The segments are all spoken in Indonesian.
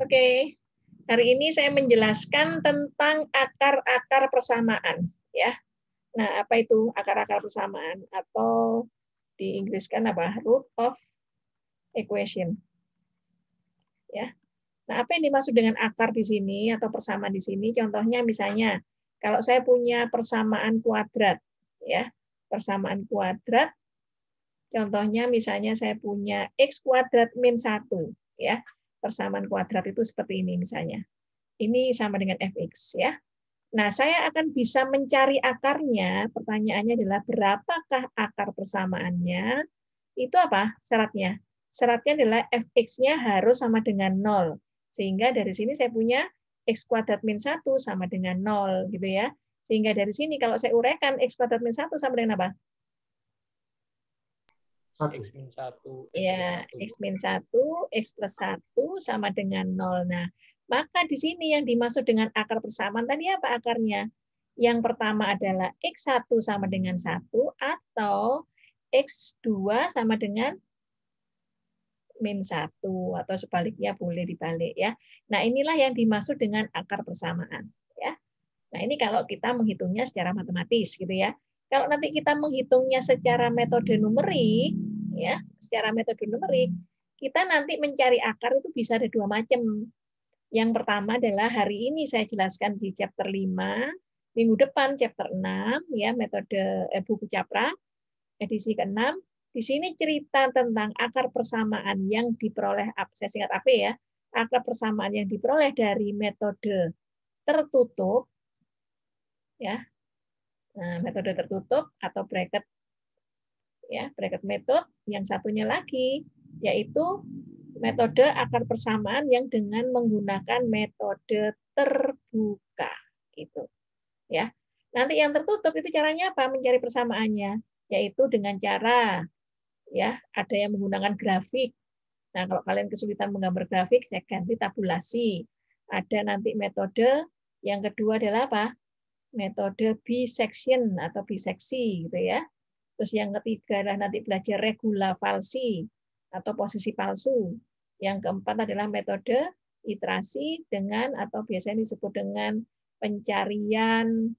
Oke. Hari ini saya menjelaskan tentang akar-akar persamaan, ya. Nah, apa itu akar-akar persamaan atau di Inggris kan apa? Root of equation. Ya. Nah, apa yang dimaksud dengan akar di sini atau persamaan di sini? Contohnya misalnya kalau saya punya persamaan kuadrat, ya. Persamaan kuadrat contohnya misalnya saya punya x kuadrat min 1, ya. Persamaan kuadrat itu seperti ini misalnya. Ini sama dengan fx, ya. Nah, saya akan bisa mencari akarnya. Pertanyaannya adalah berapakah akar persamaannya? Itu apa syaratnya? Syaratnya adalah fx-nya harus sama dengan 0. Sehingga dari sini saya punya x kuadrat min 1 sama dengan 0, gitu ya. Sehingga dari sini kalau saya uraikan x kuadrat min 1 sama dengan apa? X min 1, Ya, x min 1, x plus 1 sama dengan 0. Nah, maka di sini yang dimaksud dengan akar persamaan tadi apa akarnya? Yang pertama adalah x1 sama dengan 1 atau x2 sama dengan min 1 atau sebaliknya boleh dibalik ya. Nah, inilah yang dimaksud dengan akar persamaan ya. Nah, ini kalau kita menghitungnya secara matematis gitu ya. Kalau nanti kita menghitungnya secara metode numerik ya, secara metode numerik, kita nanti mencari akar itu bisa ada dua macam. Yang pertama adalah hari ini saya jelaskan di chapter 5, minggu depan chapter 6 ya, metode buku Capra edisi ke-6. Di sini cerita tentang akar persamaan yang diperoleh, saya singkat AP ya, akar persamaan yang diperoleh dari metode tertutup ya. Nah, metode tertutup atau bracket ya, bracket method. Yang satunya lagi yaitu metode akar persamaan yang dengan menggunakan metode terbuka gitu ya. Nanti yang tertutup itu caranya apa? Mencari persamaannya, yaitu dengan cara ya ada yang menggunakan grafik. Nah, kalau kalian kesulitan menggambar grafik, saya ganti tabulasi. Ada nanti metode yang kedua adalah apa? Metode bisection atau biseksi gitu ya. Terus yang ketiga adalah nanti belajar regula falsi atau posisi palsu. Yang keempat adalah metode iterasi dengan atau biasanya disebut dengan pencarian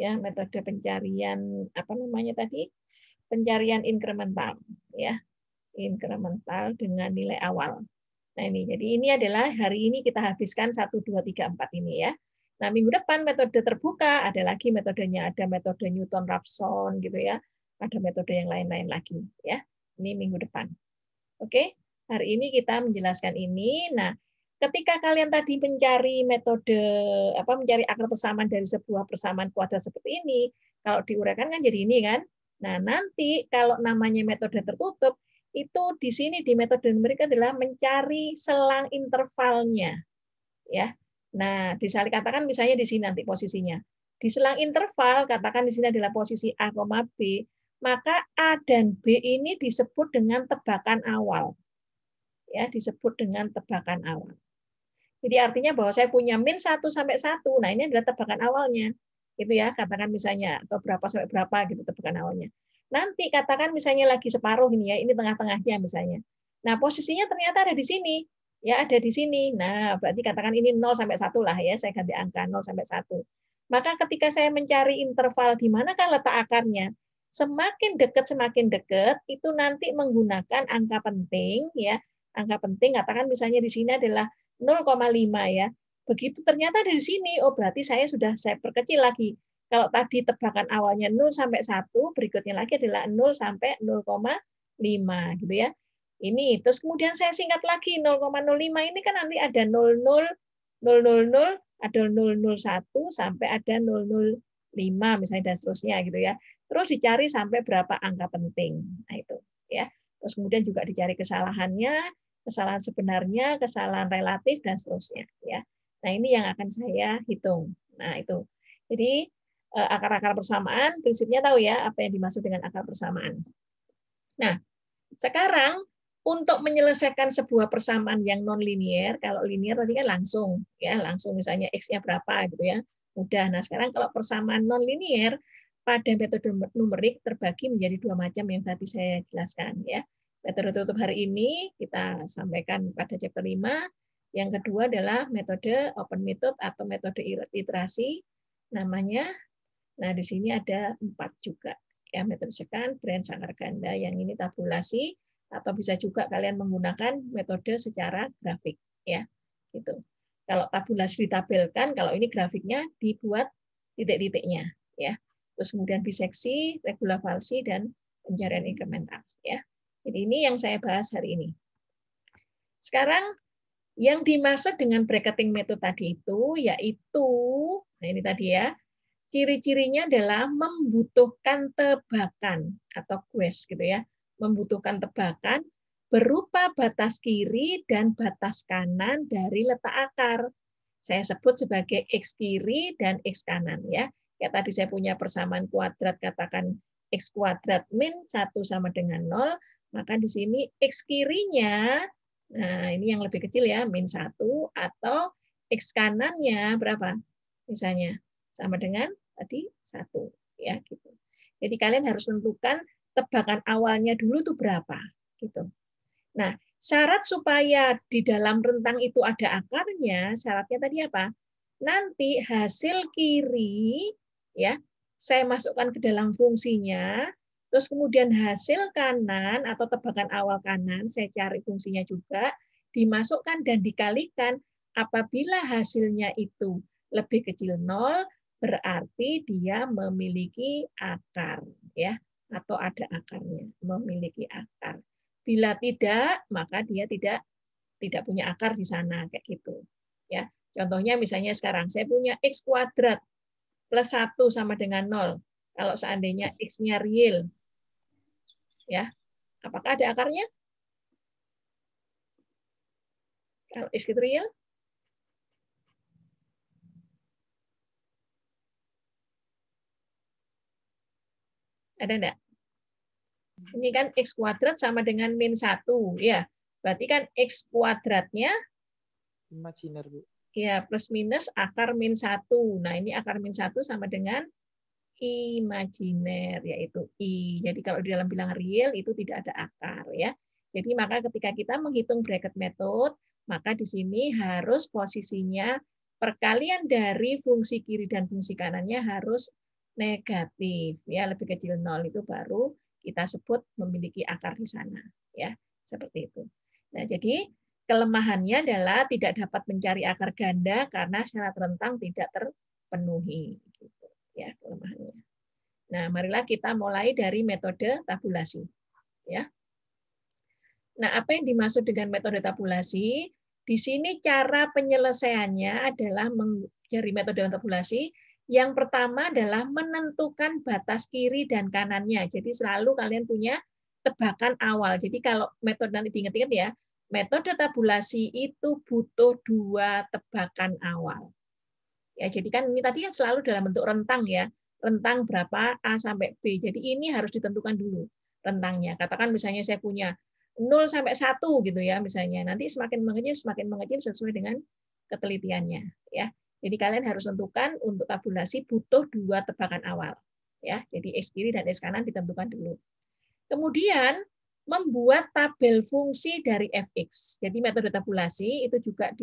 ya, metode pencarian apa namanya tadi? Pencarian inkremental ya. Inkremental dengan nilai awal. Nah, ini adalah hari ini kita habiskan 1 2 3 4 ini ya. Nah, minggu depan metode terbuka, ada lagi metodenya, ada metode Newton-Raphson gitu ya. Ada metode yang lain-lain lagi ya. Ini minggu depan. Oke, hari ini kita menjelaskan ini. Nah, ketika kalian tadi mencari metode mencari akar persamaan dari sebuah persamaan kuadrat seperti ini, kalau diuraikan kan jadi ini kan. Nah, nanti kalau namanya metode tertutup itu di sini di metode numerik adalah mencari selang intervalnya. Ya. Nah, disali katakan misalnya di sini nanti posisinya. Di selang interval katakan di sini adalah posisi A, B, maka A dan B ini disebut dengan tebakan awal. Ya, disebut dengan tebakan awal. Jadi artinya bahwa saya punya min 1 sampai 1. Nah, ini adalah tebakan awalnya. Gitu ya, katakan misalnya atau berapa sampai berapa gitu tebakan awalnya. Nanti katakan misalnya lagi separuh ini ya, ini tengah-tengahnya misalnya. Nah, posisinya ternyata ada di sini. Ya, ada di sini. Nah, berarti katakan ini 0 sampai 1 lah ya, saya ganti angka 0 sampai 1. Maka ketika saya mencari interval di manakah letak akarnya, semakin dekat itu nanti menggunakan angka penting ya. Angka penting katakan misalnya di sini adalah 0,5 ya. Begitu ternyata dari sini, oh berarti saya perkecil lagi. Kalau tadi tebakan awalnya 0 sampai 1, berikutnya lagi adalah 0 sampai 0,5 gitu ya. Ini terus kemudian saya singkat lagi 0,05 ini kan nanti ada 00, 000, ada 001 sampai ada 005 misalnya dan seterusnya gitu ya. Terus dicari sampai berapa angka penting. Nah itu ya. Terus kemudian juga dicari kesalahannya, kesalahan sebenarnya, kesalahan relatif dan seterusnya ya. Nah, ini yang akan saya hitung. Nah, itu. Jadi akar-akar persamaan prinsipnya tahu ya apa yang dimaksud dengan akar persamaan. Nah, sekarang untuk menyelesaikan sebuah persamaan yang non linier, kalau linier tadi kan langsung ya, langsung misalnya x-nya berapa gitu ya. Mudah. Nah, sekarang kalau persamaan non linier pada metode numerik terbagi menjadi dua macam yang tadi saya jelaskan ya. Metode tutup hari ini kita sampaikan pada chapter 5. Yang kedua adalah metode open method atau metode iterasi namanya. Nah, di sini ada 4 juga. Ya, metode secant, branch, akar ganda, yang ini tabulasi, atau bisa juga kalian menggunakan metode secara grafik. Ya, gitu. Kalau tabulasi ditabelkan, kalau ini grafiknya dibuat titik-titiknya. Ya. Terus kemudian biseksi, regula falsi, dan pencarian inkremental. Ya. Jadi ini yang saya bahas hari ini. Sekarang yang dimaksud dengan bracketing method tadi itu yaitu, nah ini tadi ya, ciri-cirinya adalah membutuhkan tebakan atau quest gitu ya, membutuhkan tebakan berupa batas kiri dan batas kanan dari letak akar. Saya sebut sebagai X kiri dan X kanan ya. Ya tadi saya punya persamaan kuadrat, katakan X kuadrat min 1 sama dengan 0, maka di sini X kirinya, nah ini yang lebih kecil ya, min 1, atau X kanannya berapa? Misalnya sama dengan tadi 1 ya gitu. Jadi kalian harus menentukan tebakan awalnya dulu tuh berapa gitu. Nah, syarat supaya di dalam rentang itu ada akarnya, syaratnya tadi apa? Nanti hasil kiri ya, saya masukkan ke dalam fungsinya, terus kemudian hasil kanan atau tebakan awal kanan, saya cari fungsinya juga, dimasukkan dan dikalikan. Apabila hasilnya itu lebih kecil 0, berarti dia memiliki akar ya, atau ada akarnya, memiliki akar. Bila tidak, maka dia tidak punya akar di sana kayak gitu. Ya. Contohnya misalnya sekarang saya punya X kuadrat plus 1 sama dengan 0. Kalau seandainya X-nya real, ya, apakah ada akarnya? Kalau X itu real? Ada enggak? Ini kan X kuadrat sama dengan min 1. Ya, berarti kan X kuadratnya Imajiner, Bu. ya plus minus akar min 1. Nah, ini akar min 1 sama dengan imajiner, yaitu I. Jadi kalau di dalam bilangan real itu tidak ada akar ya. Jadi maka ketika kita menghitung bracket method, maka di sini harus posisinya perkalian dari fungsi kiri dan fungsi kanannya harus negatif ya, lebih kecil 0 itu baru kita sebut memiliki akar di sana ya, seperti itu. Nah, jadi kelemahannya adalah tidak dapat mencari akar ganda karena syarat rentang tidak terpenuhi gitu ya, kelemahannya. Nah, marilah kita mulai dari metode tabulasi ya. Nah, apa yang dimaksud dengan metode tabulasi? Di sini cara penyelesaiannya adalah dari metode tabulasi. Yang pertama adalah menentukan batas kiri dan kanannya. Jadi selalu kalian punya tebakan awal. Jadi kalau metode nanti diingat-ingat ya, metode tabulasi itu butuh 2 tebakan awal. Ya, jadi kan ini tadi kan selalu dalam bentuk rentang ya. Rentang berapa A sampai B. Jadi ini harus ditentukan dulu rentangnya. Katakan misalnya saya punya 0 sampai 1 gitu ya misalnya. Nanti semakin mengecil sesuai dengan ketelitiannya ya. Jadi kalian harus tentukan untuk tabulasi butuh 2 tebakan awal ya. Jadi X kiri dan X kanan ditentukan dulu. Kemudian membuat tabel fungsi dari fx. Jadi metode tabulasi itu juga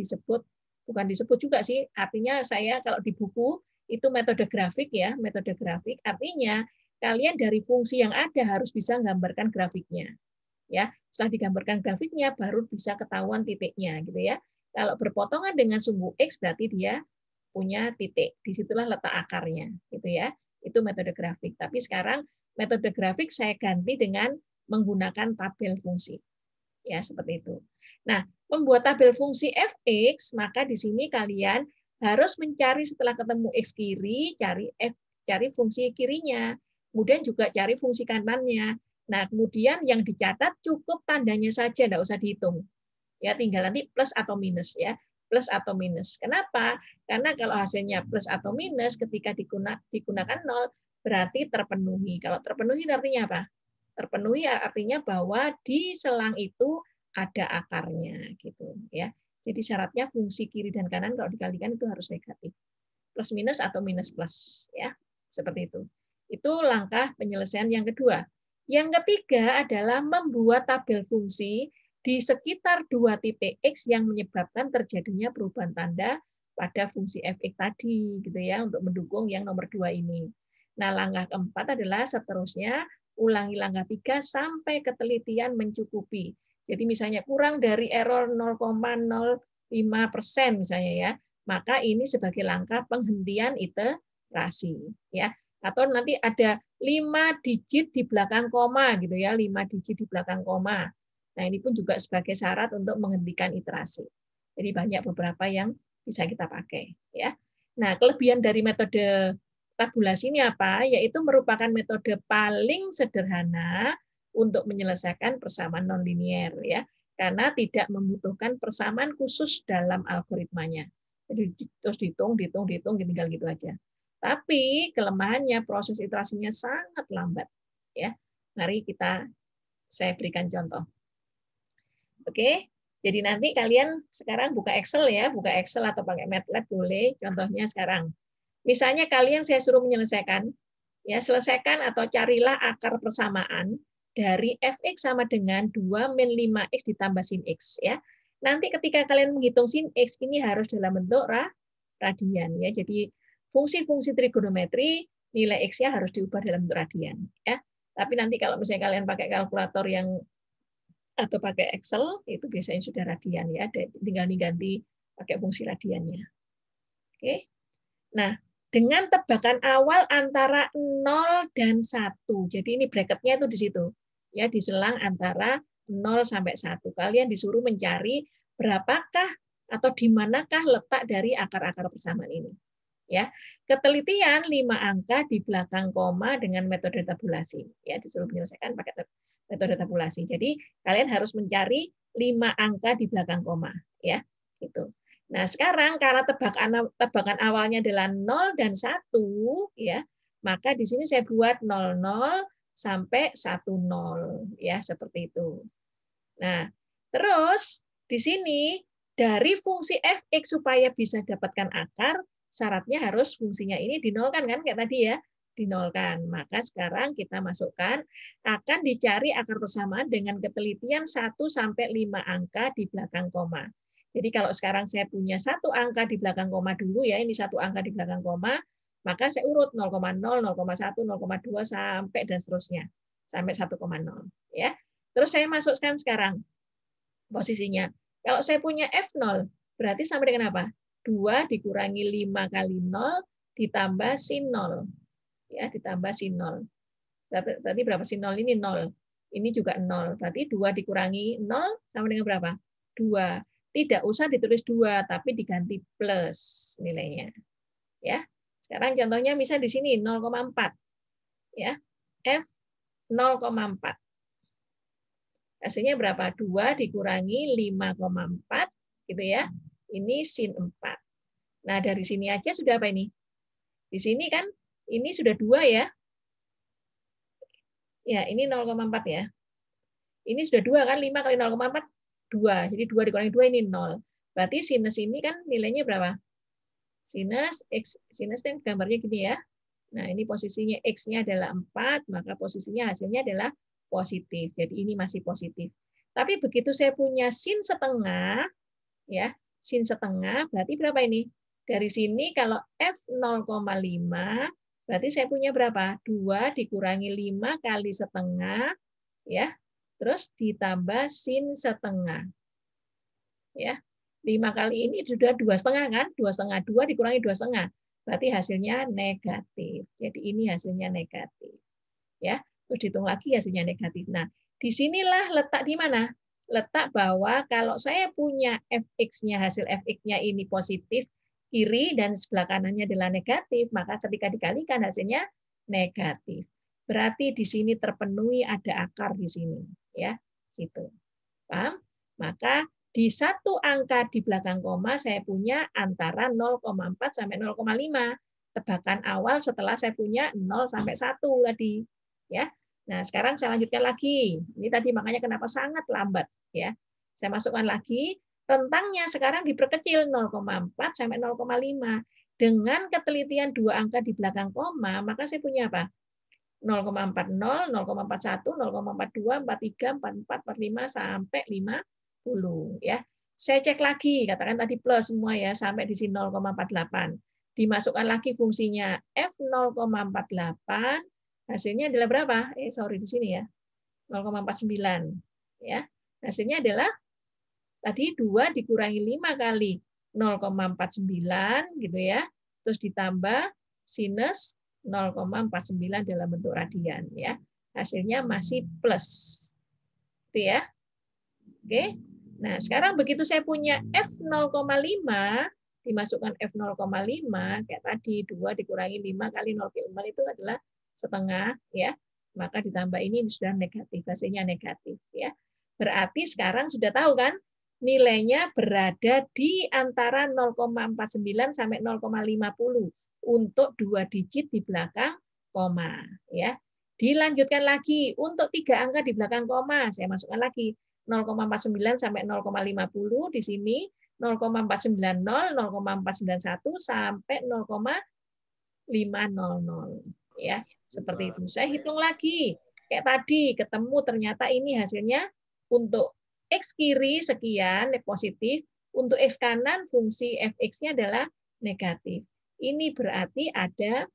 bukan disebut juga sih, artinya saya kalau di buku itu metode grafik ya, metode grafik artinya kalian dari fungsi yang ada harus bisa menggambarkan grafiknya. Ya, setelah digambarkan grafiknya baru bisa ketahuan titiknya gitu ya. Kalau berpotongan dengan sumbu X berarti dia punya titik. Disitulah letak akarnya gitu ya. Itu metode grafik. Tapi sekarang metode grafik saya ganti dengan menggunakan tabel fungsi. Ya, seperti itu. Nah, membuat tabel fungsi fx, maka di sini kalian harus mencari setelah ketemu x kiri, cari fungsi kirinya. Kemudian juga cari fungsi kanannya. Nah, kemudian yang dicatat cukup tandanya saja, enggak usah dihitung. Ya, tinggal nanti plus atau minus ya. Plus atau minus. Kenapa? Karena kalau hasilnya plus atau minus ketika digunakan 0 berarti terpenuhi. Kalau terpenuhi artinya apa? Terpenuhi artinya bahwa di selang itu ada akarnya gitu ya. Jadi syaratnya fungsi kiri dan kanan kalau dikalikan itu harus negatif. Plus minus atau minus plus ya. Seperti itu. Itu langkah penyelesaian yang kedua. Yang ketiga adalah membuat tabel fungsi di sekitar 2 titik X yang menyebabkan terjadinya perubahan tanda pada fungsi fx tadi, gitu ya, untuk mendukung yang nomor 2 ini. Nah, langkah keempat adalah seterusnya ulangi langkah 3 sampai ketelitian mencukupi. Jadi misalnya kurang dari error 0,05% misalnya ya, maka ini sebagai langkah penghentian iterasi, ya. Atau nanti ada 5 digit di belakang koma gitu ya, 5 digit di belakang koma. Nah, ini pun juga sebagai syarat untuk menghentikan iterasi. Jadi banyak beberapa yang bisa kita pakai, ya. Nah, kelebihan dari metode tabulasi ini apa? Yaitu merupakan metode paling sederhana untuk menyelesaikan persamaan nonlinier, ya. Karena tidak membutuhkan persamaan khusus dalam algoritmanya. Jadi terus dihitung, tinggal gitu aja. Tapi kelemahannya proses iterasinya sangat lambat, ya. Mari saya berikan contoh. Oke, jadi nanti kalian sekarang buka Excel ya, buka Excel atau pakai MATLAB boleh. Contohnya sekarang, misalnya kalian saya suruh menyelesaikan, ya selesaikan atau carilah akar persamaan dari fx sama dengan 2 min 5x ditambah sin x ya. Nanti ketika kalian menghitung sin x ini harus dalam bentuk radian ya. Jadi fungsi-fungsi trigonometri nilai x-nya harus diubah dalam bentuk radian ya. Tapi nanti kalau misalnya kalian pakai kalkulator yang atau pakai Excel itu biasanya sudah radian ya, tinggal diganti pakai fungsi radiannya. Oke. Nah, dengan tebakan awal antara 0 dan 1. Jadi ini bracketnya itu di situ. Ya, diselang antara 0 sampai 1. Kalian disuruh mencari berapakah atau di manakah letak dari akar-akar persamaan ini. Ya, ketelitian 5 angka di belakang koma dengan metode tabulasi. Ya, disuruh menyelesaikan pakai metode tabulasi. Jadi kalian harus mencari 5 angka di belakang koma, ya. Gitu. Nah, sekarang karena tebakan awalnya adalah 0 dan 1, ya, maka di sini saya buat 00 sampai 10, ya, seperti itu. Nah, terus di sini dari fungsi fx supaya bisa dapatkan akar, syaratnya harus fungsinya ini dinolkan kan kayak tadi ya, dinolkan. Maka sekarang kita masukkan akan dicari akar persamaan dengan ketelitian 1 sampai 5 angka di belakang koma. Jadi kalau sekarang saya punya 1 angka di belakang koma dulu ya, ini 1 angka di belakang koma, maka saya urut 0,0, 0,1, 0,2 sampai dan seterusnya. Sampai 1,0 ya. Terus saya masukkan sekarang posisinya. Kalau saya punya F0, berarti sampai dengan apa? 2 dikurangi 5 kali 0 ditambah sin 0. Ya, ditambah sin 0. Berarti berapa sin 0 ini? 0. Ini juga 0. Berarti 2 dikurangi 0 sama dengan berapa? 2. Tidak usah ditulis 2, tapi diganti plus nilainya. Ya. Sekarang contohnya misal di sini 0,4. Ya. F 0,4. Hasilnya berapa? 2 dikurangi 5,4 gitu ya. Ini sin 4. Nah, dari sini aja sudah apa ini? Di sini kan ini sudah 2 ya. Ya, ini 0,4 ya. Ini sudah 2 kan, 5 kali 0,4 2. Jadi 2 dikurangi 2 ini 0. Berarti sinus ini kan nilainya berapa? Sinus x, sinus kan gambarnya gini ya. Nah, ini posisinya x-nya adalah 4, maka posisinya hasilnya adalah positif. Jadi ini masih positif. Tapi begitu saya punya sin setengah, ya, sin setengah, berarti berapa ini? Dari sini kalau F 0,5, berarti saya punya berapa? 2 dikurangi 5 kali setengah, ya, terus ditambah sin setengah. Ya, 5 kali ini sudah 2,5 kan? 2,5, 2 dikurangi 2,5. Berarti hasilnya negatif. Jadi ini hasilnya negatif. Ya, terus dihitung lagi hasilnya negatif. Nah, disinilah letak di mana? Letak bahwa kalau saya punya fx-nya, hasil fx-nya ini positif, kiri dan sebelah kanannya adalah negatif, maka ketika dikalikan hasilnya negatif. Berarti di sini terpenuhi ada akar di sini, ya, gitu. Paham? Maka di satu angka di belakang koma saya punya antara 0,4 sampai 0,5. Tebakan awal setelah saya punya 0 sampai 1 tadi. Ya. Nah, sekarang saya lanjutkan lagi. Ini tadi makanya kenapa sangat lambat ya. Saya masukkan lagi, rentangnya sekarang diperkecil 0,4 sampai 0,5. Dengan ketelitian 2 angka di belakang koma, maka saya punya apa? 0,40, 0,41, 0,42, 43, 44, 45 sampai 50 ya. Saya cek lagi, katakan tadi plus semua ya sampai di sini 0,48. Dimasukkan lagi fungsinya F0,48, hasilnya adalah berapa? Sorry di sini ya. 0,49 ya. Hasilnya adalah tadi 2 dikurangi 5 kali 0,49 gitu ya. Terus ditambah sinus 0,49 dalam bentuk radian ya. Hasilnya masih plus. Itu ya. Oke. Nah, sekarang begitu saya punya F0,5 dimasukkan F0,5 kayak tadi 2 dikurangi 5 kali 0,5 itu adalah setengah ya. Maka ditambah ini sudah negatif, hasilnya negatif ya. Berarti sekarang sudah tahu kan nilainya berada di antara 0,49 sampai 0,50 untuk 2 digit di belakang koma ya. Dilanjutkan lagi untuk 3 angka di belakang koma, saya masukkan lagi 0,49 sampai 0,50 di sini 0,490, 0,491 sampai 0,500 ya. Seperti itu. Saya hitung lagi. Kayak tadi ketemu ternyata ini hasilnya untuk X kiri sekian positif, untuk X kanan fungsi fx-nya adalah negatif. Ini berarti ada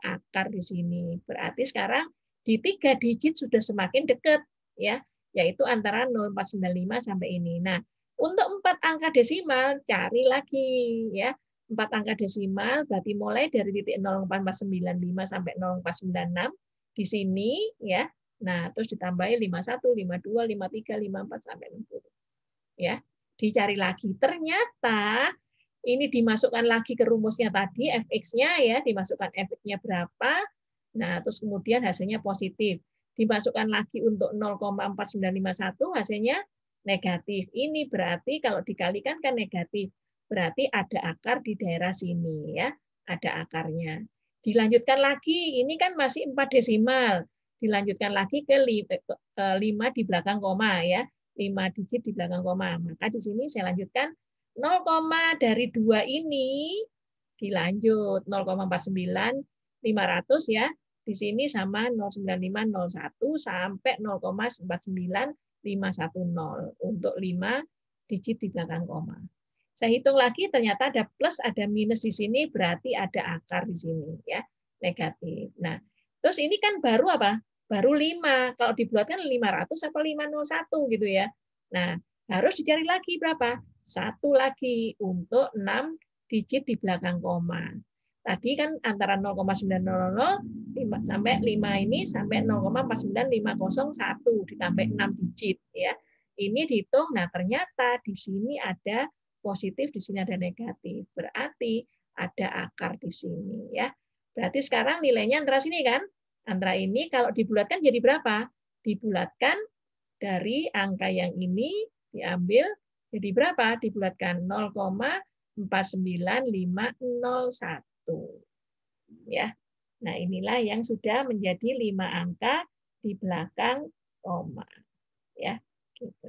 akar di sini. Berarti sekarang di 3 digit sudah semakin dekat ya, yaitu antara 0,495 sampai ini. Nah, untuk 4 angka desimal cari lagi ya. 4 angka desimal berarti mulai dari titik 0,495 sampai 0,496 di sini ya. Nah, terus ditambahi 51, 52, 53, 54 sampai 60. Ya. Dicari lagi. Ternyata ini dimasukkan lagi ke rumusnya tadi fx-nya ya, dimasukkan fx-nya berapa. Nah, terus kemudian hasilnya positif. Dimasukkan lagi untuk 0,4951 hasilnya negatif. Ini berarti kalau dikalikan kan negatif. Berarti ada akar di daerah sini ya, ada akarnya. Dilanjutkan lagi, ini kan masih 4 desimal. Dilanjutkan lagi ke 5 di belakang koma ya. 5 digit di belakang koma. Maka di sini saya lanjutkan 0, dari 2 ini dilanjut 0,49 500 ya. Di sini sama 09501 sampai 0,49510 untuk 5 digit di belakang koma. Saya hitung lagi ternyata ada plus ada minus di sini berarti ada akar di sini ya, negatif. Nah, terus ini kan baru apa? Baru 5. Kalau dibuatkan 500 apa 501 gitu ya. Nah, harus dicari lagi berapa? 1 lagi untuk 6 digit di belakang koma. Tadi kan antara 0,900 sampai 5 ini sampai 0,49501 ditambah 6 digit ya. Ini dihitung. Nah, ternyata di sini ada positif, di sini ada negatif. Berarti ada akar di sini ya. Berarti sekarang nilainya antara sini kan? Antara ini kalau dibulatkan jadi berapa? Dibulatkan dari angka yang ini diambil jadi berapa? Dibulatkan 0,49501. Ya. Nah, inilah yang sudah menjadi 5 angka di belakang koma. Ya, gitu.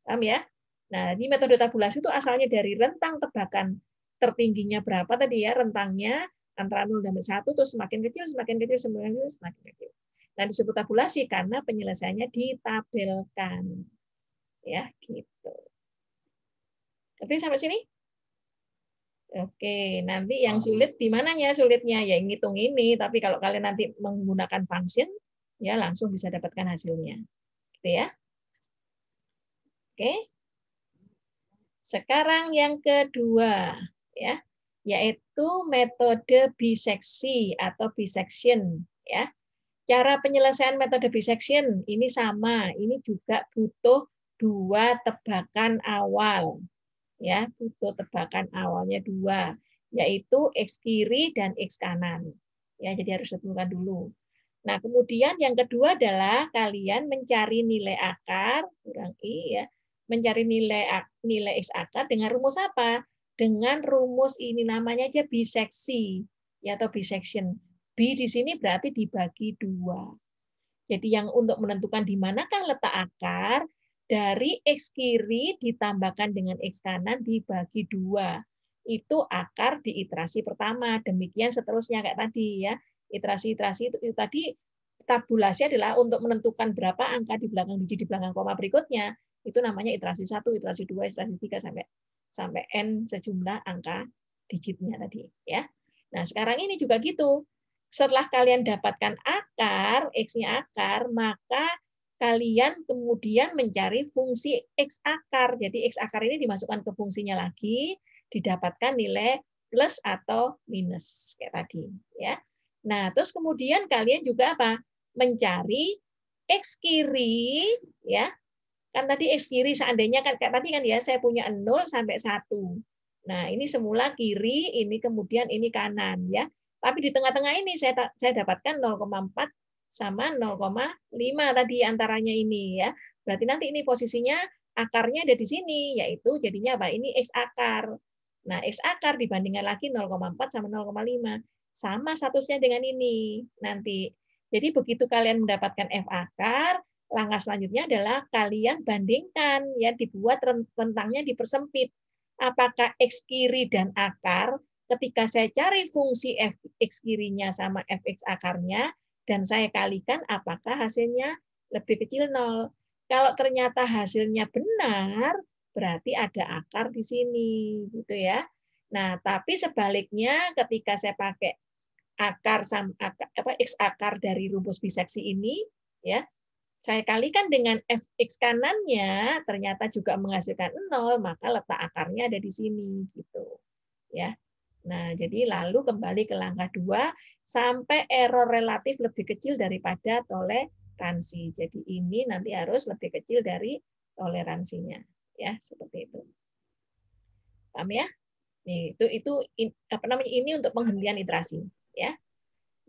Paham ya? Nah, di metode tabulasi itu asalnya dari rentang tebakan tertingginya berapa tadi ya, rentangnya antara 0 dan 1, terus semakin kecil, semakin kecil, semakin kecil, semakin kecil. Nah, disebut tabulasi karena penyelesaiannya ditabelkan. Ya, gitu. Ngerti sampai sini? Oke, nanti yang sulit di mananya sulitnya? Ya ngitung ini, tapi kalau kalian nanti menggunakan function, ya langsung bisa dapatkan hasilnya. Gitu ya. Oke. Sekarang yang kedua, ya, yaitu metode biseksi atau bisection. Ya. Cara penyelesaian metode bisection ini sama, ini juga butuh 2 tebakan awal. Ya, butuh tebakan awalnya 2, yaitu X kiri dan X kanan. Ya, jadi harus ditentukan dulu. Nah, kemudian yang kedua adalah kalian mencari nilai akar, kurang I ya, mencari nilai X akar dengan rumus apa? Dengan rumus ini namanya aja biseksi, ya, atau bisection. B di sini berarti dibagi 2. Jadi yang untuk menentukan di manakah letak akar, dari X kiri ditambahkan dengan X kanan dibagi 2. Itu akar di iterasi pertama. Demikian seterusnya kayak tadi ya. Iterasi-iterasi itu tadi tabulasi adalah untuk menentukan berapa angka di belakang digit di belakang koma berikutnya. Itu namanya iterasi 1, iterasi 2, iterasi 3 sampai n sejumlah angka digitnya tadi, ya. Nah, sekarang ini juga gitu. Setelah kalian dapatkan akar, x-nya akar, maka kalian kemudian mencari fungsi x akar. Jadi x akar ini dimasukkan ke fungsinya lagi, didapatkan nilai plus atau minus kayak tadi, ya. Nah, terus kemudian kalian juga apa? Mencari x kiri, ya. Kan tadi X kiri seandainya kan kayak tadi kan ya saya punya 0 sampai 1. Nah, ini semula kiri, ini kemudian ini kanan ya. Tapi di tengah-tengah ini saya dapatkan 0,4 sama 0,5 tadi antaranya ini ya. Berarti nanti ini posisinya akarnya ada di sini yaitu jadinya apa? Ini X akar. Nah, X akar dibandingkan lagi 0,4 sama 0,5. Sama statusnya dengan ini nanti. Jadi begitu kalian mendapatkan F akar, langkah selanjutnya adalah kalian bandingkan, ya dibuat rentangnya dipersempit. Apakah x kiri dan akar ketika saya cari fungsi f x kirinya sama fx akarnya dan saya kalikan apakah hasilnya lebih kecil 0. Kalau ternyata hasilnya benar, berarti ada akar di sini, gitu ya. Nah, tapi sebaliknya ketika saya pakai akar sama x akar dari rumus biseksi ini, ya saya kalikan dengan fx kanannya ternyata juga menghasilkan 0, maka letak akarnya ada di sini gitu. Ya. Nah, jadi lalu kembali ke langkah 2 sampai error relatif lebih kecil daripada toleransi. Jadi ini nanti harus lebih kecil dari toleransinya. Ya, seperti itu. Paham ya? Nih, itu apa namanya? Ini untuk penghentian iterasi, ya.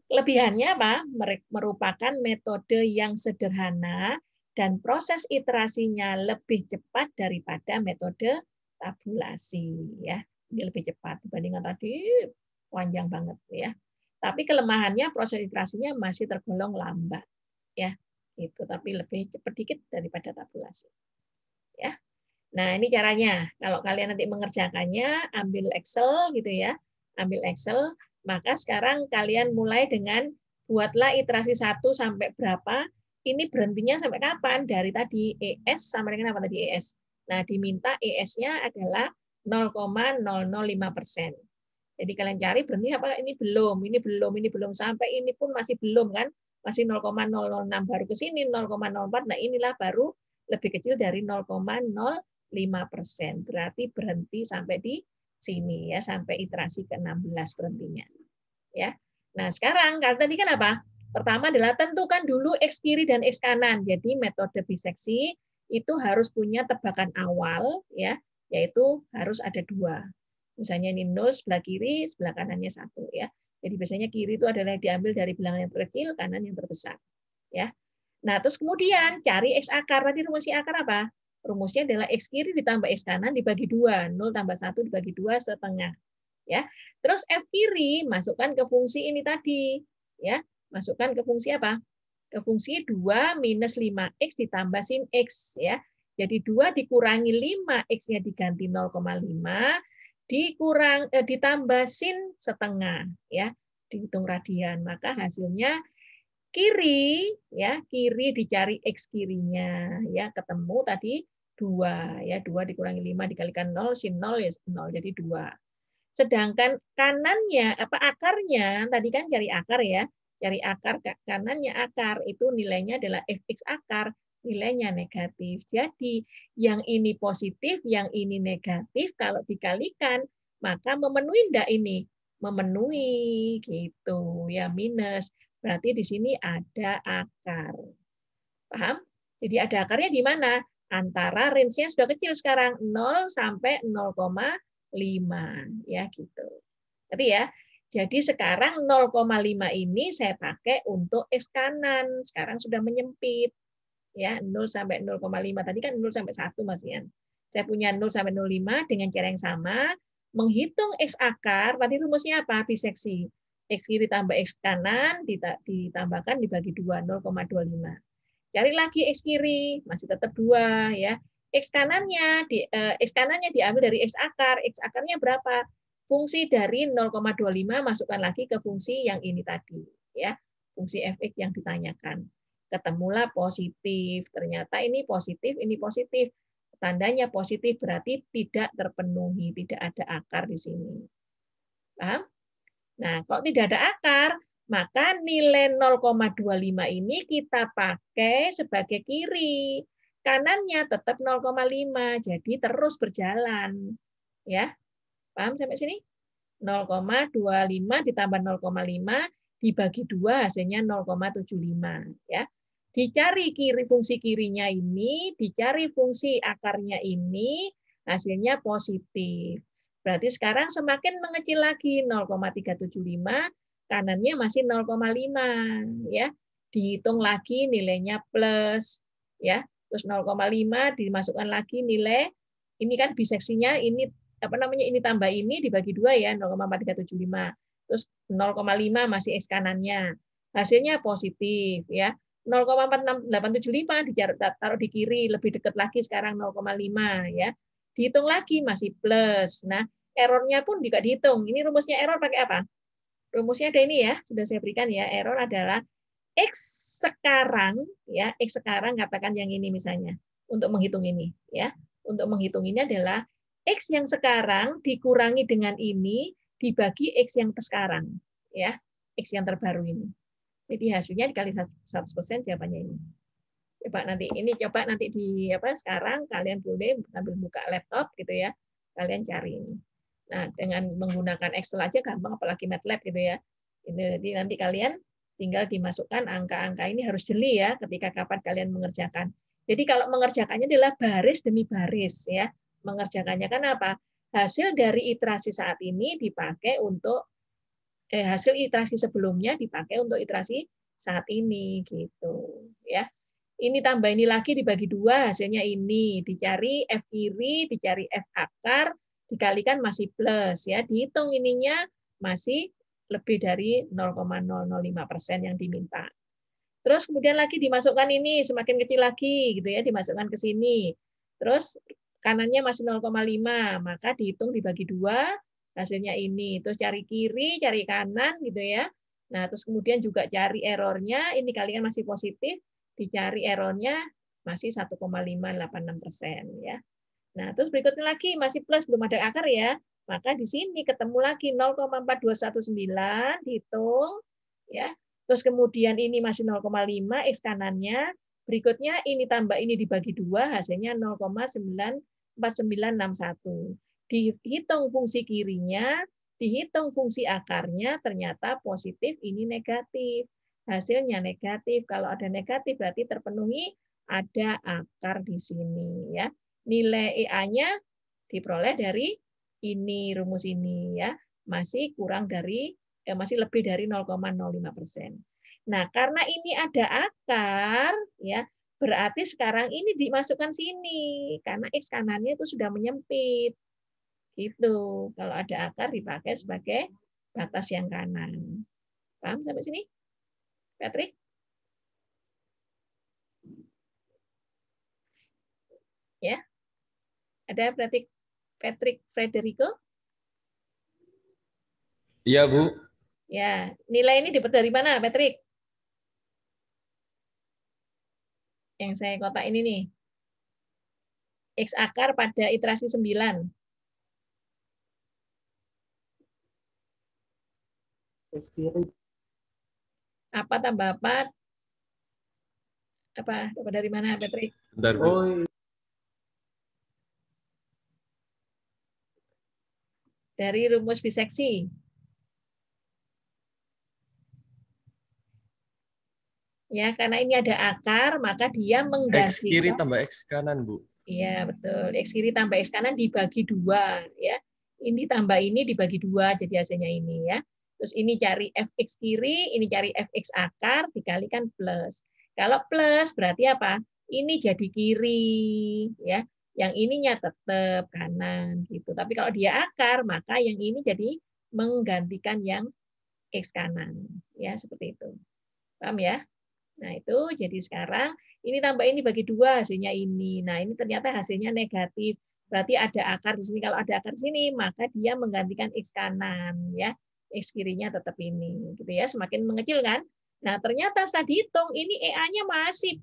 Kelebihannya apa? Merupakan metode yang sederhana dan proses iterasinya lebih cepat daripada metode tabulasi. Ya, ini lebih cepat dibandingkan tadi panjang banget ya. Tapi kelemahannya proses iterasinya masih tergolong lambat. Ya, itu tapi lebih cepat dikit daripada tabulasi. Ya. Nah, ini caranya. Kalau kalian nanti mengerjakannya, ambil Excel gitu ya. Ambil Excel, maka sekarang kalian mulai dengan buatlah iterasi 1 sampai berapa. Ini berhentinya sampai kapan? Dari tadi ES sama dengan apa tadi ES. Nah, diminta ES-nya adalah 0,005%. Jadi kalian cari berhenti apa ini belum, ini belum sampai ini pun masih belum kan? Masih 0,006 baru ke sini 0,04. Nah, inilah baru lebih kecil dari 0,05%. Berarti berhenti sampai di sini ya, sampai iterasi ke-16 berhentinya. Ya. Nah, sekarang kalau tadi kan apa? Pertama adalah tentukan dulu X kiri dan X kanan. Jadi metode biseksi itu harus punya tebakan awal ya, yaitu harus ada 2. Misalnya ini 0 sebelah kiri, sebelah kanannya 1 ya. Jadi biasanya kiri itu adalah yang diambil dari bilangan yang terkecil, kanan yang terbesar. Ya. Nah, terus kemudian cari X akar. Tadi rumusnya akar apa? Rumusnya adalah X kiri ditambah X kanan dibagi 2. 0 tambah 1 dibagi 2 setengah. Ya. Terus F kiri masukkan ke fungsi ini tadi. Ya. Masukkan ke fungsi apa? Ke fungsi 2 minus 5X ditambah sin X. Ya. Jadi 2 dikurangi 5, X-nya diganti 0,5, ditambah sin setengah. Ya. Dihitung radian. Maka hasilnya kiri ya, kiri dicari x kirinya ya, ketemu tadi 2 ya, 2 dikurangi 5 dikalikan 0 sin 0 ya 0 jadi 2. Sedangkan kanannya apa akarnya tadi kan cari akar ya, cari akar kanannya akar itu nilainya adalah fx akar, nilainya negatif. Jadi yang ini positif, yang ini negatif, kalau dikalikan maka memenuhi enggak ini? Memenuhi gitu ya, minus. Berarti di sini ada akar. Paham? Jadi ada akarnya di mana? Antara range-nya sudah kecil sekarang 0 sampai 0,5 ya gitu. Jadi ya. Jadi sekarang 0,5 ini saya pakai untuk X kanan. Sekarang sudah menyempit. Ya, 0 sampai 0,5 tadi kan 0 sampai 1 Mas Ian. Saya punya 0 sampai 0,5 dengan cara yang sama, menghitung X akar, tadi rumusnya apa? Biseksi. X kiri tambah X kanan ditambahkan dibagi 2, 0,25. Cari lagi X kiri, masih tetap 2 ya. X kanannya diambil dari X akar. X akarnya berapa? Fungsi dari 0,25 masukkan lagi ke fungsi yang ini tadi ya. fungsi fx yang ditanyakan. Ketemulah positif. Ternyata ini positif, ini positif. Tandanya positif berarti tidak terpenuhi, tidak ada akar di sini. Paham? Nah, kalau tidak ada akar, maka nilai 0,25 ini kita pakai sebagai kiri. Kanannya tetap 0,5, jadi terus berjalan. Ya, paham sampai sini? 0,25 ditambah 0,5 dibagi 2 hasilnya 0,75. Ya. Dicari kiri fungsi kirinya ini, dicari fungsi akarnya ini, hasilnya positif. Berarti sekarang semakin mengecil lagi 0,375, kanannya masih 0,5 ya. Dihitung lagi nilainya plus ya. Terus 0,5 dimasukkan lagi nilai ini kan biseksinya ini apa namanya ini tambah ini dibagi 2 ya 0,4375. Terus 0,5 masih X kanannya. Hasilnya positif ya. 0,4875 ditaruh di kiri lebih dekat lagi sekarang 0,5 ya. Dihitung lagi masih plus. Nah, errornya pun juga dihitung. Ini rumusnya error pakai apa? Rumusnya ada ini ya, sudah saya berikan ya. Error adalah X sekarang ya, X sekarang katakan yang ini misalnya untuk menghitung ini ya. Untuk menghitung ini adalah X yang sekarang dikurangi dengan ini dibagi X yang sekarang ya, X yang terbaru ini. Jadi hasilnya dikali 100% jawabannya ini. Coba nanti di apa sekarang kalian boleh sambil buka laptop gitu ya. Kalian cari ini. Nah, dengan menggunakan Excel aja gampang apalagi MATLAB gitu ya. Jadi nanti kalian tinggal dimasukkan angka-angka ini harus jeli ya ketika kapan kalian mengerjakan. Jadi kalau mengerjakannya adalah baris demi baris ya. Mengerjakannya kan apa? Hasil dari iterasi saat ini dipakai untuk hasil iterasi sebelumnya dipakai untuk iterasi saat ini gitu ya. Ini tambah ini lagi dibagi 2 hasilnya ini dicari F kiri, dicari F akar, dikalikan masih plus ya. Dihitung ininya masih lebih dari 0,005% yang diminta. Terus kemudian lagi dimasukkan ini semakin kecil lagi gitu ya, dimasukkan ke sini. Terus kanannya masih 0,5, maka dihitung dibagi 2 hasilnya ini. Terus cari kiri, cari kanan gitu ya. Nah, terus kemudian juga cari errornya, ini kalian masih positif, dicari errornya masih 1,586% ya. Nah, terus berikutnya lagi masih plus belum ada akar ya. Maka di sini ketemu lagi 0,4219 dihitung ya. Terus kemudian ini masih 0,5 X kanannya. Berikutnya ini tambah ini dibagi 2 hasilnya 0,94961. Dihitung fungsi kirinya, dihitung fungsi akarnya ternyata positif ini negatif. Hasilnya negatif. Kalau ada negatif berarti terpenuhi ada akar di sini ya. Nilai EA-nya diperoleh dari ini rumus ini ya. Masih kurang dari masih lebih dari 0,05%. Nah, karena ini ada akar ya, berarti sekarang ini dimasukkan sini karena X kanannya itu sudah menyempit. Gitu. Kalau ada akar dipakai sebagai batas yang kanan. Paham sampai sini? Patrick? Ya. Ada Patrick Frederico? Iya, Bu. Ya, nilai ini dapat dari mana, Patrick? Yang saya kotak ini nih. X akar pada iterasi 9. Apa tambah apa? Apa dapat dari mana, Patrick? Bentar, Bu. Dari rumus biseksi. Ya, karena ini ada akar, maka dia X kiri menggantikan. tambah X kanan, Bu. Iya, betul. X kiri tambah X kanan dibagi 2. Ya. Ini tambah ini dibagi 2, jadi hasilnya ini. Ya. Terus ini cari fx kiri, ini cari fx akar, dikalikan plus. Kalau plus berarti apa? Ini jadi kiri. Ya. Yang ininya tetap kanan. Gitu. Tapi kalau dia akar, maka yang ini jadi menggantikan yang X kanan. Ya, seperti itu. Paham ya? Nah, itu jadi sekarang ini tambah ini bagi 2 hasilnya ini. Nah, ini ternyata hasilnya negatif. Berarti ada akar di sini. Kalau ada akar di sini, maka dia menggantikan X kanan ya. X kirinya tetap ini. Gitu ya, semakin mengecil kan? Nah, ternyata setelah dihitung, ini EA-nya masih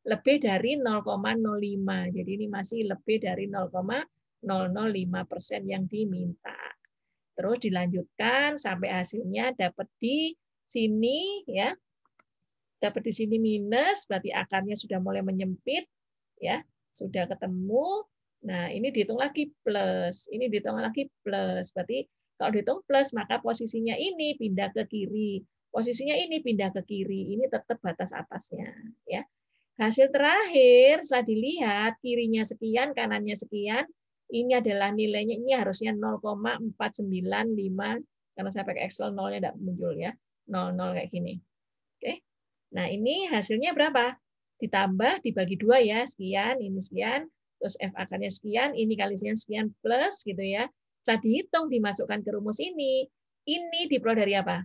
lebih dari 0,05. Jadi ini masih lebih dari 0,005% yang diminta. Terus dilanjutkan sampai hasilnya dapat di sini, ya. Dapat di sini minus, berarti akarnya sudah mulai menyempit, ya, sudah ketemu. Nah, ini dihitung lagi plus, ini dihitung lagi plus. Berarti kalau dihitung plus, maka posisinya ini pindah ke kiri. Posisinya ini pindah ke kiri, ini tetap batas atasnya. Ya. Hasil terakhir setelah dilihat kirinya sekian, kanannya sekian, ini adalah nilainya, ini harusnya 0,495 karena saya pakai Excel nolnya tidak muncul ya, 00 kayak gini. Oke, nah ini hasilnya berapa? Ditambah dibagi 2 ya, sekian, ini sekian, terus F akarnya sekian, ini kali sekian plus gitu ya. Setelah dihitung dimasukkan ke rumus ini diperoleh dari apa?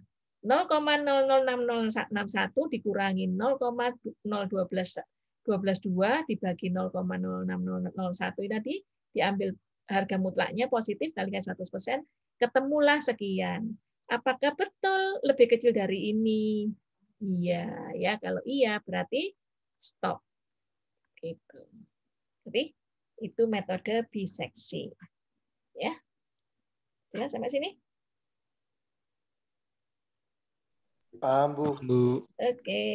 0,006061 dikurangi 0,0122 dibagi 0,06001 ini tadi diambil harga mutlaknya positif kalikan 100%, ketemulah sekian. Apakah betul lebih kecil dari ini? Iya, ya kalau iya berarti stop. Gitu. Jadi itu metode biseksi. Ya. Jelas sampai sini? Paham, Bu. Bu. Oke,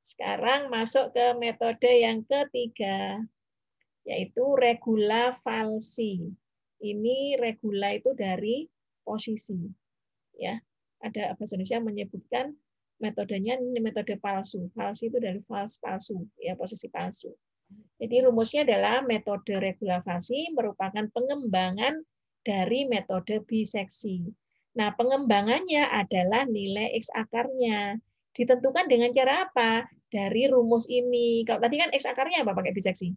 sekarang masuk ke metode yang ketiga, yaitu regula falsi. Ini regula itu dari posisi. Ya, ada bahasa Indonesia menyebutkan metodenya ini metode palsu. Falsi itu dari false palsu, ya posisi palsu. Jadi rumusnya adalah metode regula falsi merupakan pengembangan dari metode biseksi. Nah, pengembangannya adalah nilai X akarnya. Ditentukan dengan cara apa? Dari rumus ini. Kalau tadi kan X akarnya apa pakai biseksi?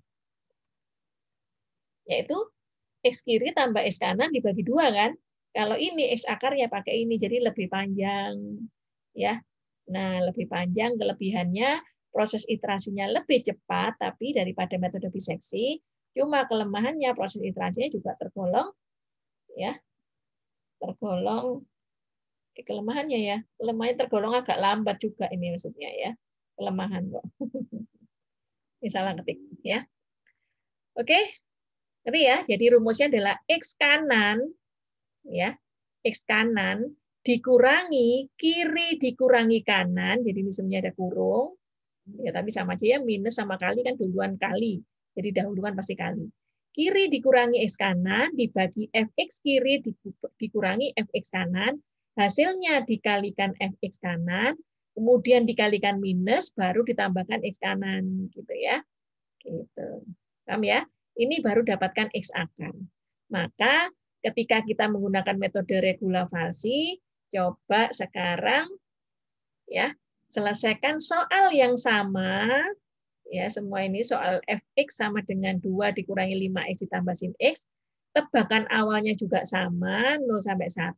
Yaitu X kiri tambah X kanan dibagi 2 kan? Kalau ini X akarnya pakai ini, jadi lebih panjang. Ya. Nah, lebih panjang kelebihannya, proses iterasinya lebih cepat, tapi daripada metode biseksi, cuma kelemahannya proses iterasinya juga tergolong, ya, tergolong kelemahannya ya, kelemahannya tergolong agak lambat juga ini maksudnya ya, kelemahan kok. Ini salah ketik ya. Oke, ngerti ya. Jadi rumusnya adalah X kanan ya, X kanan dikurangi kiri dikurangi kanan, jadi di sini ada kurung, ya tapi sama aja ya, minus sama kali kan duluan kali, jadi dahuluan pasti kali. Kiri dikurangi X kanan dibagi Fx kiri dikurangi Fx kanan, hasilnya dikalikan Fx kanan, kemudian dikalikan minus, baru ditambahkan X kanan, gitu ya. Gitu. Paham ya? Ini baru dapatkan X akar. Maka ketika kita menggunakan metode regula falsi, coba sekarang ya selesaikan soal yang sama. Ya, semua ini soal fx sama dengan 2 dikurangi 5x ditambah sin x. Tebakan awalnya juga sama, 0 sampai 1.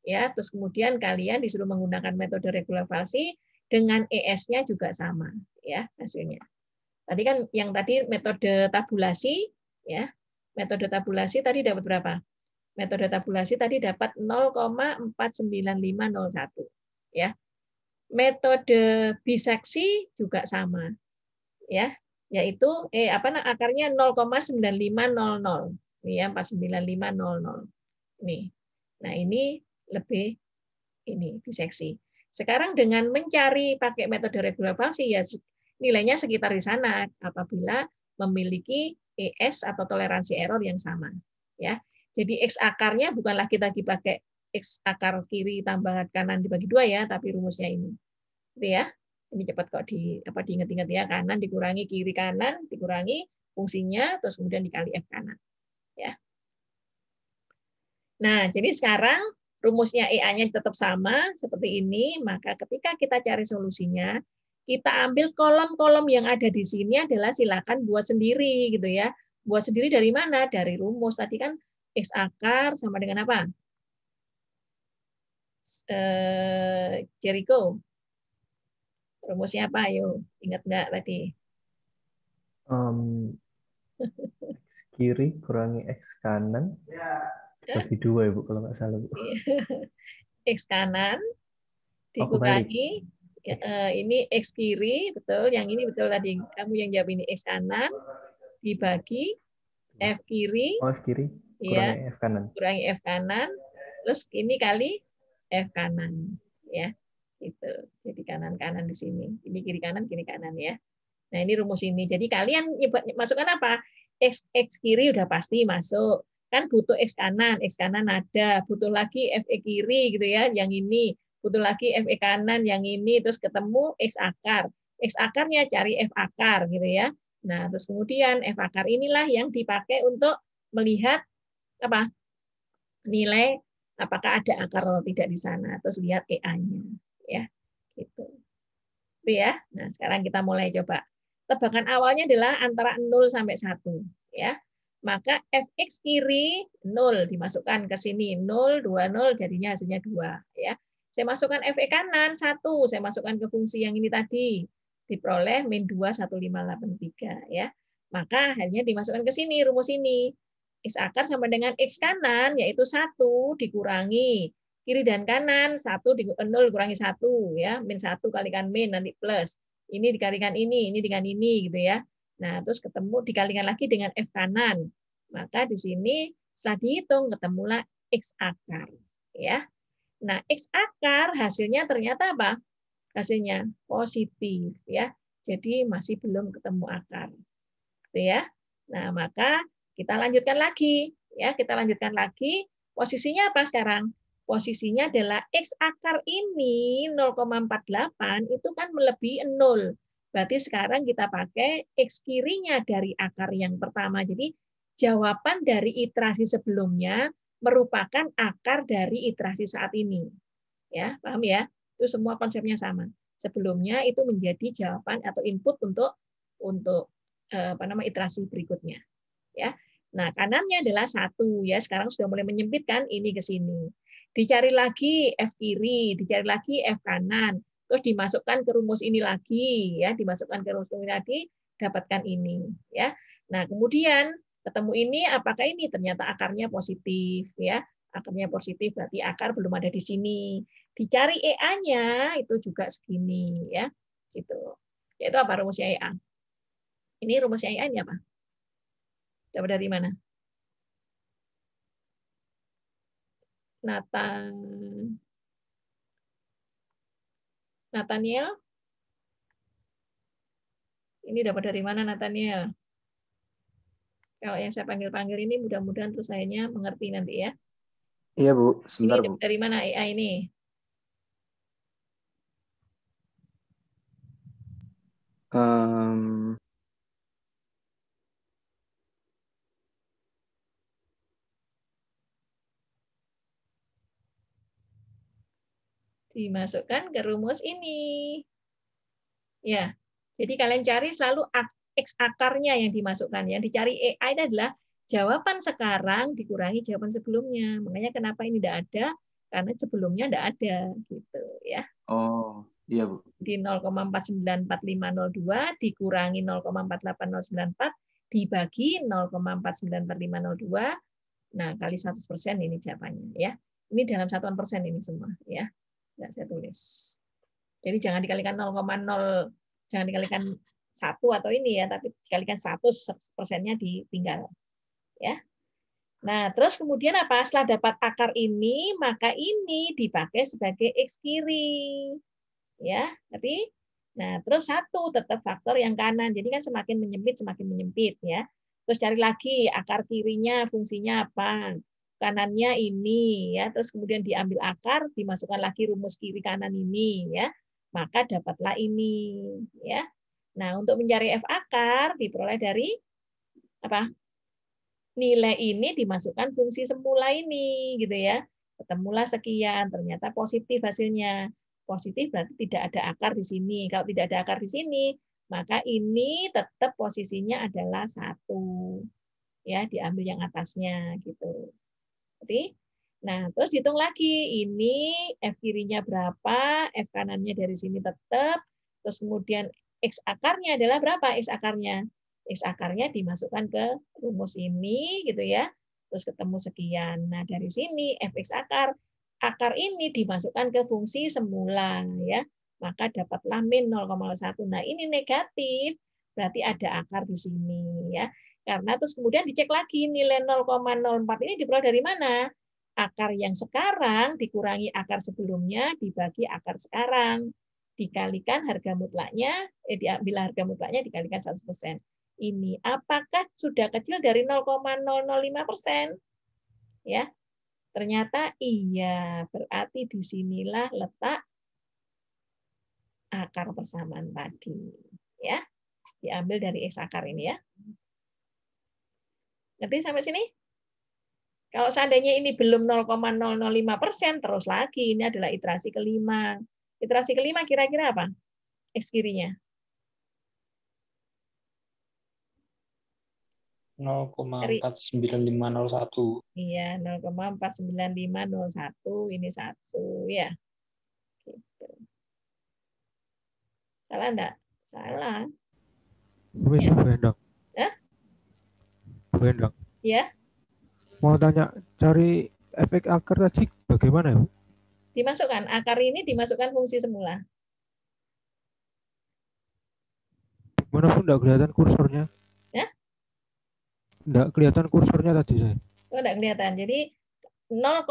Ya, terus kemudian kalian disuruh menggunakan metode regula falsi dengan ES-nya juga sama, ya, hasilnya. Tadi kan yang tadi metode tabulasi, ya. Metode tabulasi tadi dapat berapa? Metode tabulasi tadi dapat 0,49501, ya. Metode biseksi juga sama, ya, yaitu akarnya 0,9500. Ini ya 49500. Nih. Nah, ini lebih ini biseksi. Sekarang dengan mencari pakai metode regula falsi ya nilainya sekitar di sana apabila memiliki ES atau toleransi error yang sama, ya. Jadi X akarnya bukan lagi pakai X akar kiri tambah kanan dibagi 2 ya, tapi rumusnya ini. Gitu ya. Ini cepat kok diingat-ingat ya, kanan dikurangi kiri kanan dikurangi fungsinya terus kemudian dikali F kanan, ya. Nah, jadi sekarang rumusnya EA-nya tetap sama seperti ini, maka ketika kita cari solusinya, kita ambil kolom-kolom yang ada di sini adalah silakan buat sendiri gitu ya. Buat sendiri dari mana? Dari rumus. Tadi kan X akar sama dengan apa? Jericho. Rumusnya apa? Ayo, ingat nggak tadi? X kiri kurangi X kanan dibagi 2 ya Bu, kalau nggak salah Bu. X kanan dikurangi ini X kiri, betul. Yang ini betul tadi. Kamu yang jawab ini X kanan, dibagi F kiri, Oh, kiri ya, kurangi F kanan. kurangi F kanan, terus ini kali F kanan. Ya, gitu. Jadi kanan-kanan di sini. Ini kiri-kanan ya. Nah, ini rumus ini. Jadi kalian masukkan apa? X kiri udah pasti masuk. Kan butuh X kanan ada. Butuh lagi FE kiri gitu ya, yang ini. Butuh lagi FE kanan yang ini, terus ketemu X akar. X akarnya cari F akar gitu ya. Nah, terus kemudian F akar inilah yang dipakai untuk melihat apa? Nilai apakah ada akar atau tidak di sana. Terus lihat EA-nya ya. Gitu. Itu ya. Nah, sekarang kita mulai coba. Tebakan awalnya adalah antara 0 sampai 1 ya. Maka fx kiri 0 dimasukkan ke sini 0 20 jadinya hasilnya 2 ya. Saya masukkan fe kanan 1, saya masukkan ke fungsi yang ini tadi diperoleh min 21583 ya. Maka hanya dimasukkan ke sini rumus ini. X akar sama dengan X kanan yaitu 1 dikurangi kiri dan kanan 1 0 kurangi 1 ya, min 1 kalikan min nanti plus. Ini dikalikan ini dengan ini gitu ya. Nah, terus ketemu dikalikan lagi dengan F kanan. Maka di sini setelah dihitung ketemulah X akar ya. Nah, X akar hasilnya ternyata apa? Hasilnya positif ya. Jadi masih belum ketemu akar. Gitu ya. Nah, maka kita lanjutkan lagi ya, kita lanjutkan lagi. Posisinya apa sekarang? Posisinya adalah X akar ini 0,48 itu kan melebihi 0. Berarti sekarang kita pakai X kirinya dari akar yang pertama. Jadi jawaban dari iterasi sebelumnya merupakan akar dari iterasi saat ini. Ya, paham ya? Itu semua konsepnya sama. Sebelumnya itu menjadi jawaban atau input untuk iterasi berikutnya. Ya. Nah, kanannya adalah 1 ya. Sekarang sudah mulai menyempitkan ini ke sini. Dicari lagi F kiri, dicari lagi F kanan, terus dimasukkan ke rumus ini lagi ya, dimasukkan ke rumus ini lagi, dapatkan ini ya. Nah, kemudian ketemu ini apakah ini ternyata akarnya positif ya. Akarnya positif berarti akar belum ada di sini. Dicari EA-nya itu juga segini ya. Gitu. Yaitu apa rumusnya EA? Ini rumusnya EA ini apa? Coba dari mana? Nathaniel? Ini dapat dari mana Nathaniel? Kalau yang saya panggil-panggil ini mudah-mudahan terus sayanya mengerti nanti ya. Iya Bu, sebentar Ini Bu. dari mana AI ini? Dimasukkan ke rumus ini. Ya, jadi kalian cari selalu X akarnya yang dimasukkan. Yang dicari AI itu adalah jawaban sekarang dikurangi jawaban sebelumnya. Makanya kenapa ini tidak ada? Karena sebelumnya tidak ada, gitu ya. Oh, iya Bu. Di 0,494502 dikurangi 0,48094 dibagi 0,494502. Nah, kali 100% ini jawabannya ya. Ini dalam satuan persen ini semua ya. Nggak saya tulis. Jadi jangan dikalikan 0,0, jangan dikalikan 1 atau ini ya, tapi dikalikan 100%-nya ditinggal. Ya. Nah, terus kemudian apa? Setelah dapat akar ini, maka ini dipakai sebagai X kiri. Ya, tapi nah, terus 1 tetap faktor yang kanan. Jadi kan semakin menyempit ya. Terus cari lagi akar kirinya fungsinya apa? Kanannya ini ya, terus kemudian diambil akar, dimasukkan lagi rumus kiri kanan ini ya. Maka dapatlah ini ya. Nah, untuk mencari F akar diperoleh dari apa? Nilai ini dimasukkan fungsi semula ini gitu ya. Ketemulah sekian, ternyata positif hasilnya. Positif berarti tidak ada akar di sini. Kalau tidak ada akar di sini, maka ini tetap posisinya adalah 1. Ya, diambil yang atasnya gitu. Jadi, nah, terus dihitung lagi. Ini F kirinya berapa, F kanannya dari sini tetap, terus kemudian X akarnya adalah berapa? X akarnya dimasukkan ke rumus ini gitu ya. Terus ketemu sekian. Nah, dari sini fx akar akar ini dimasukkan ke fungsi semula, ya, maka dapatlah min 0,1. Nah, ini negatif, berarti ada akar di sini, ya. Karena terus kemudian dicek lagi nilai 0,04 ini diperoleh dari mana? Akar yang sekarang dikurangi akar sebelumnya dibagi akar sekarang, dikalikan harga mutlaknya, diambil harga mutlaknya dikalikan 100%. Ini apakah sudah kecil dari 0,005%? Ya, ternyata iya, berarti disinilah letak akar persamaan tadi. Ya, diambil dari X akar ini ya. Ngerti sampai sini? Kalau seandainya ini belum 0,005%, terus lagi, ini adalah iterasi kelima. Iterasi kelima kira-kira apa? X kirinya. 0,49501. Iya, 0,49501 ini 1 ya. Gitu. Salah enggak? Salah. Bisa Bendang. Bendang. Ya, Mau tanya, cari efek akar tadi bagaimana ya, Bu? dimasukkan akar ini dimasukkan fungsi semula. Mana pun enggak kelihatan kursornya. Ya? Enggak kelihatan kursornya tadi saya. Oh, enggak kelihatan. Jadi 0,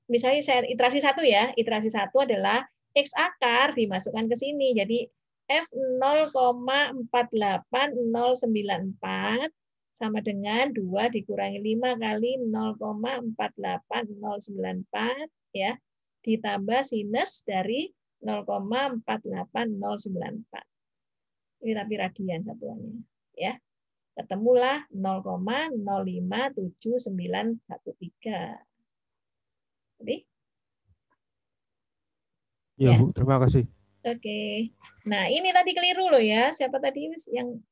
misalnya saya iterasi 1 ya. Iterasi 1 adalah X akar dimasukkan ke sini. Jadi F 0,48094 sama dengan 2 dikurangi 5 kali 0,48094 ya, ditambah sinus dari 0,48094. Ini tapi radian satuannya ya. Ketemulah 0,057913. Jadi Ya, Ya. Bu, terima kasih. oke. Nah, ini tadi keliru loh ya. Siapa tadi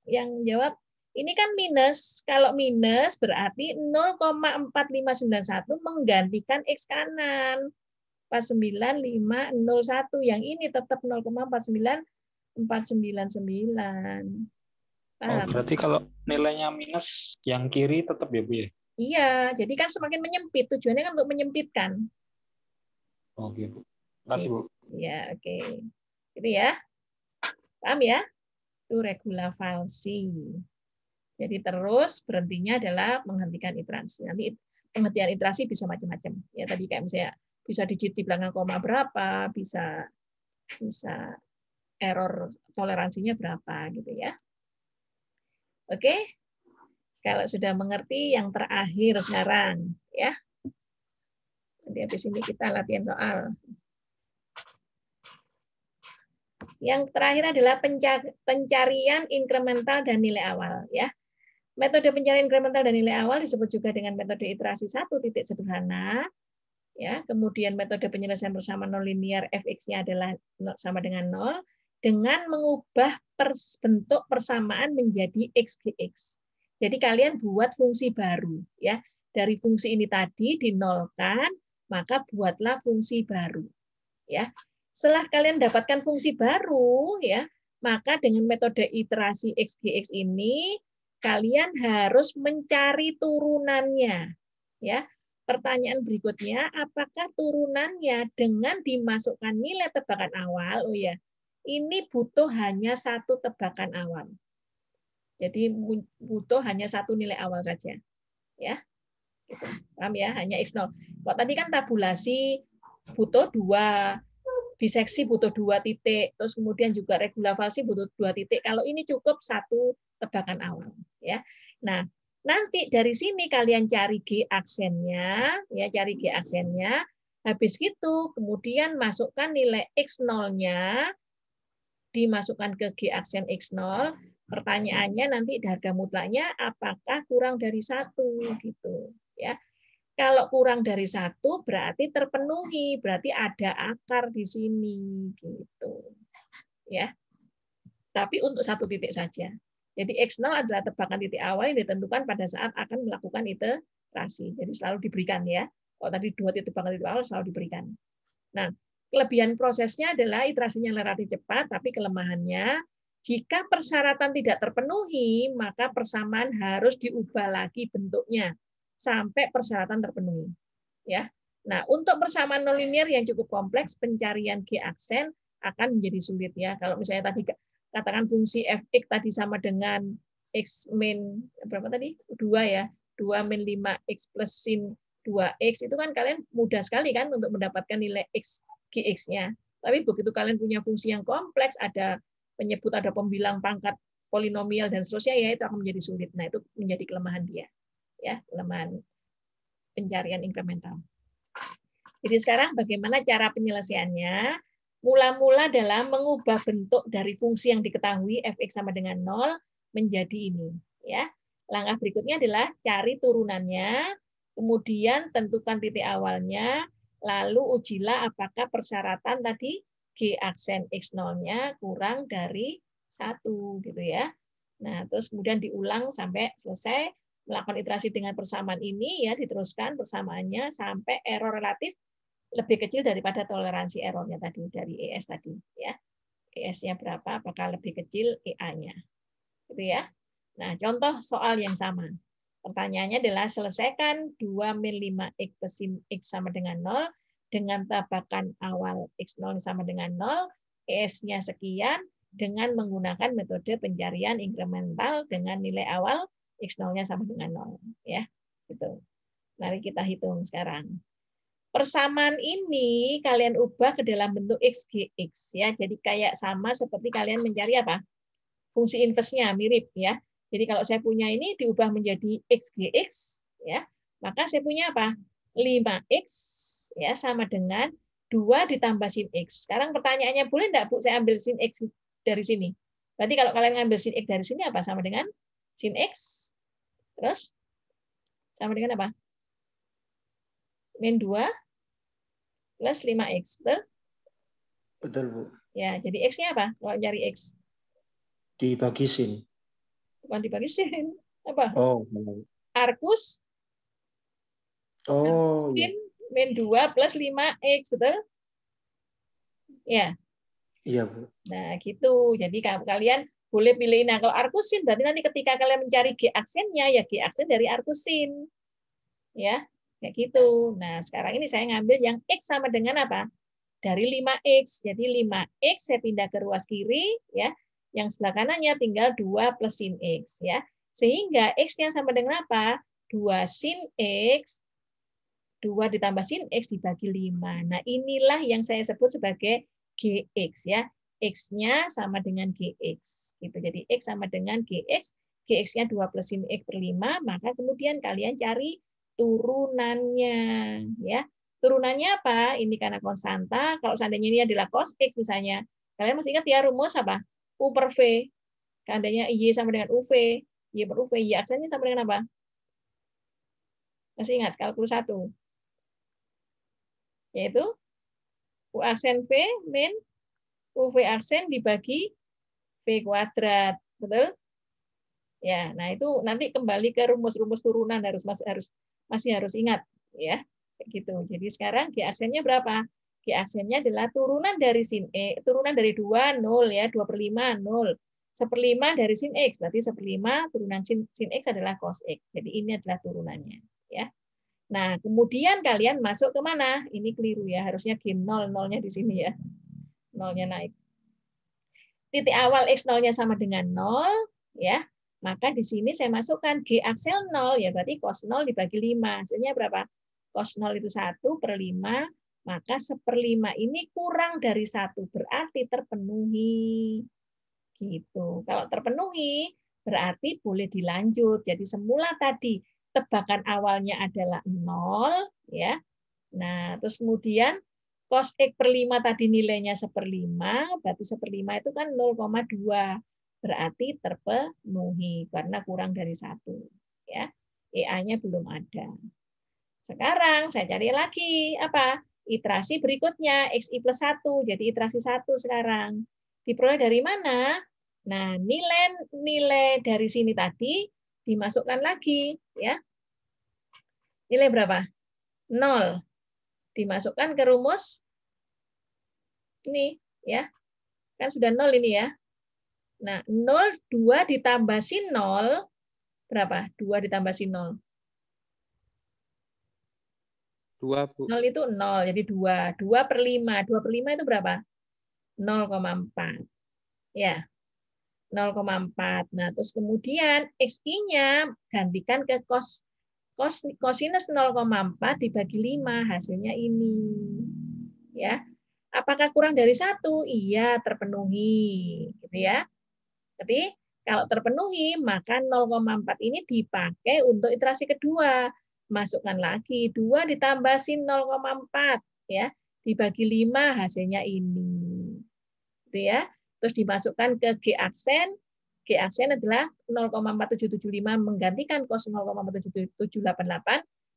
yang jawab? Ini kan minus. Kalau minus berarti 0,4591 menggantikan X kanan. 49501. Yang ini tetap 0,49499. Oh, Paham? berarti kalau nilainya minus, yang kiri tetap ya, Bu ya? Iya, jadi kan semakin menyempit. Tujuannya kan untuk menyempitkan. Oke, Bu. Terima kasih, Bu. Ya, oke. Itu ya. Paham ya? Itu regula falsi. Jadi terus berhentinya adalah menghentikan iterasi. Nanti penghentian iterasi bisa macam-macam. Ya tadi kayak misalnya bisa digit di belakang koma berapa, bisa error toleransinya berapa gitu ya. Oke. Kalau sudah mengerti yang terakhir sekarang ya. Nanti habis ini kita latihan soal. Yang terakhir adalah pencarian inkremental dan nilai awal ya. Metode pencarian inkremental dan nilai awal disebut juga dengan metode iterasi 1 titik sederhana. Ya, kemudian metode penyelesaian bersama nonlinear fx-nya adalah sama dengan 0 dengan mengubah bentuk persamaan menjadi xgx. Jadi kalian buat fungsi baru ya. Dari fungsi ini tadi dinolkan, maka buatlah fungsi baru. Ya. Setelah kalian dapatkan fungsi baru ya, maka dengan metode iterasi xgx ini kalian harus mencari turunannya. Ya. Pertanyaan berikutnya, apakah turunannya dengan dimasukkan nilai tebakan awal? Oh ya, ini butuh hanya satu tebakan awal. Jadi butuh hanya satu nilai awal saja. Ya. Gitu. Paham ya? Hanya X0. Kalau tadi kan tabulasi butuh 2, biseksi butuh 2 titik, terus kemudian juga regula falsi butuh 2 titik. Kalau ini cukup satu tebakan awal, ya. Nah, nanti dari sini kalian cari G aksennya, ya, cari G aksennya. Habis itu kemudian masukkan nilai X0-nya, dimasukkan ke G aksen X0. Pertanyaannya nanti harga mutlaknya apakah kurang dari 1 gitu, ya. Kalau kurang dari 1 berarti terpenuhi, berarti ada akar di sini gitu. Ya. Tapi untuk satu titik saja. Jadi X0 adalah tebakan titik awal yang ditentukan pada saat akan melakukan iterasi. Jadi selalu diberikan ya. Kalau tadi 2 titik tebakan titik awal selalu diberikan. Nah, kelebihan prosesnya adalah iterasinya relatif cepat, tapi kelemahannya jika persyaratan tidak terpenuhi, maka persamaan harus diubah lagi bentuknya sampai persyaratan terpenuhi. Ya. Nah, untuk persamaan nonlinear yang cukup kompleks, pencarian G aksen akan menjadi sulit ya. Kalau misalnya tadi katakan fungsi fx tadi sama dengan x min berapa tadi? 2 ya. 2 min 5x plus sin 2x itu kan kalian mudah sekali kan untuk mendapatkan nilai x gx-nya. Tapi begitu kalian punya fungsi yang kompleks, ada penyebut, ada pembilang pangkat polinomial dan seterusnya, ya itu akan menjadi sulit. Nah, itu menjadi kelemahan dia. Ya, kelemahan pencarian inkremental. Jadi sekarang bagaimana cara penyelesaiannya? Mula-mula dalam mengubah bentuk dari fungsi yang diketahui fx sama dengan 0 menjadi ini. Ya, langkah berikutnya adalah cari turunannya, kemudian tentukan titik awalnya, lalu ujilah apakah persyaratan tadi G aksen X0-nya kurang dari 1 gitu ya. Nah, terus kemudian diulang sampai selesai, melakukan iterasi dengan persamaan ini ya, diteruskan persamaannya sampai error relatif lebih kecil daripada toleransi errornya tadi dari ES tadi ya. ES-nya berapa? Apakah lebih kecil EA-nya? Gitu ya. Nah, contoh soal yang sama. Pertanyaannya adalah selesaikan 2 min 5x plus sin x sama dengan 0 dengan tabakan awal x0 sama dengan 0, ES-nya sekian dengan menggunakan metode pencarian inkremental dengan nilai awal x0-nya sama dengan 0 ya. Gitu. Mari kita hitung sekarang. Persamaan ini kalian ubah ke dalam bentuk xgx ya. Jadi kayak sama seperti kalian mencari apa? Fungsi inverse-nya mirip ya. Jadi kalau saya punya ini diubah menjadi xgx ya, maka saya punya apa? 5x ya sama dengan 2 ditambah sin x. Sekarang pertanyaannya, boleh enggak Bu saya ambil sin x dari sini? Berarti kalau kalian ngambil sin x dari sini apa? Sama dengan sin x. Terus sama dengan apa? Min 2 plus 5x. Betul? Betul, Bu. Ya, jadi x-nya apa? Kalau cari x. Dibagi sin. Bukan dibagi sin. Apa? Oh. Arcus Oh, sin iya. min 2 plus 5x. Betul? Ya. Iya, Bu. Nah, gitu. Jadi kalian boleh pilih. Nah, kalau arcus sin berarti nanti ketika kalian mencari G aksennya, ya G aksen dari arcus sin. Ya, kayak gitu. Nah, sekarang ini saya ngambil yang X sama dengan apa? Dari 5X. Jadi 5X saya pindah ke ruas kiri, ya. Yang sebelah kanannya tinggal 2 plus sin X. Ya. Sehingga X-nya sama dengan apa? 2 sin X, 2 ditambah sin X dibagi 5. Nah, inilah yang saya sebut sebagai GX. Ya. X-nya sama dengan GX. Gitu. Jadi X sama dengan GX. GX-nya 2 plus sin X per 5. Maka kemudian kalian cari turunannya, ya. Turunannya apa? Ini karena konstanta. Kalau seandainya ini adalah cos X misalnya, kalian masih ingat ya rumus apa? U per V. Seandainya Y sama dengan UV, Y per UV, Y aksennya sama dengan apa? Masih ingat kalkulus 1? Yaitu U aksen V min UV aksen dibagi V kuadrat. Betul? Ya, nah itu nanti kembali ke rumus-rumus turunan masih harus ingat ya. Gitu. Jadi sekarang G aksennya berapa? G aksennya adalah turunan dari sin X, turunan dari 2 0 ya, 2 per 5 0. 1/5 dari sin X, berarti 1/5 turunan sin X adalah cos X. Jadi ini adalah turunannya ya. Nah, kemudian kalian masuk ke mana? Ini keliru ya, harusnya G0, 0-nya di sini ya. 0-nya naik. Titik awal X0-nya sama dengan 0 ya. Maka di sini saya masukkan G aksen 0, ya berarti cos 0 dibagi 5. Hasilnya berapa? Cos 0 itu 1 per 5, maka 1/5 ini kurang dari 1, berarti terpenuhi. Gitu. Kalau terpenuhi, berarti boleh dilanjut. Jadi semula tadi tebakan awalnya adalah 0, ya. Nah, terus kemudian cos X per 5 tadi nilainya 1/5, berarti 1/5 itu kan 0,2. Berarti terpenuhi karena kurang dari 1. Ya. EA-nya belum ada. Sekarang saya cari lagi apa? Iterasi berikutnya XI plus 1. Jadi iterasi 1 sekarang. Diperoleh dari mana? Nah, nilai dari sini tadi dimasukkan lagi, ya. Nilai berapa? 0. Dimasukkan ke rumus ini, ya. Kan sudah 0 ini ya. Nah, 0, 2 ditambah sin 0, berapa? 2 ditambah sin 0. 2, Bu. 0 itu 0, jadi 2. 2 per 5. 2 per 5 itu berapa? 0,4. Ya, 0,4. Nah, terus kemudian XI-nya gantikan ke kosinus 0,4 dibagi 5, hasilnya ini. Ya. Apakah kurang dari 1? Iya, terpenuhi. Gitu ya. Jadi, kalau terpenuhi, maka 0,4 ini dipakai untuk iterasi kedua. Masukkan lagi 2 ditambah sin 0,4 ya, dibagi 5 hasilnya ini. Gitu ya. Terus dimasukkan ke G aksen. G aksen adalah 0,4775 menggantikan cos 0,4788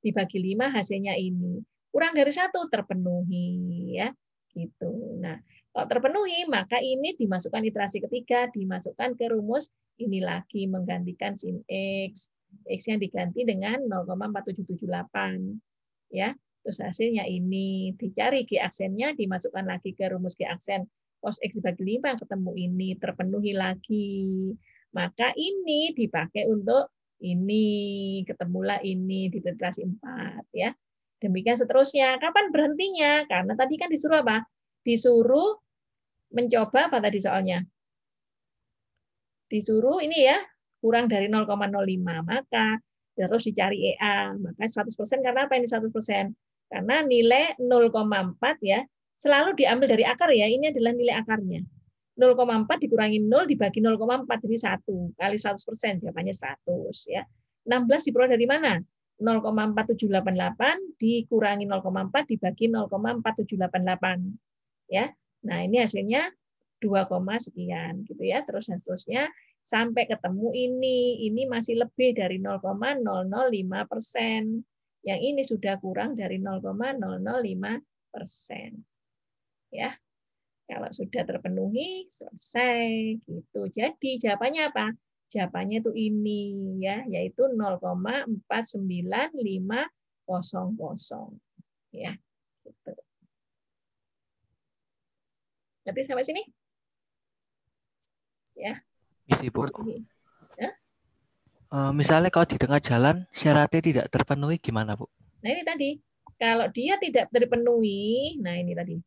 dibagi 5 hasilnya ini. Kurang dari 1 terpenuhi ya. Gitu. Nah, kalau terpenuhi maka ini dimasukkan iterasi ketiga, dimasukkan ke rumus ini lagi menggantikan sin X. X-nya diganti dengan 0,4778 ya. Terus hasilnya ini dicari G aksennya, dimasukkan lagi ke rumus G aksen cos X dibagi 5 ketemu ini, terpenuhi lagi. Maka ini dipakai untuk ini, ketemulah ini di iterasi 4 ya. Demikian seterusnya. Kapan berhentinya? Karena tadi kan disuruh apa? Disuruh mencoba apa tadi soalnya? Disuruh ini ya, kurang dari 0,05. Maka terus dicari EA. Maka 100% karena apa ini 100%? Karena nilai 0,4 ya, selalu diambil dari akar ya. Ini adalah nilai akarnya. 0,4 dikurangi 0 dibagi 0,4 jadi 1 kali 100%, jawabannya 100 ya. 16 diperoleh dari mana? 0,4788 dikurangi 0,4 dibagi 0,4788 ya. Nah, ini hasilnya 2, sekian gitu ya. Terus dan seterusnya sampai ketemu ini masih lebih dari 0,005%. Yang ini sudah kurang dari 0,005%. Ya. Kalau sudah terpenuhi, selesai gitu. Jadi jawabannya apa? Jawabannya itu ini ya, yaitu 0,49500 ya. Gitu. Nanti sampai sini? Ya. Misi, Bu. Ya? Misalnya kalau di tengah jalan syaratnya tidak terpenuhi gimana, Bu? Nah, ini tadi. Kalau dia tidak terpenuhi, nah ini tadi.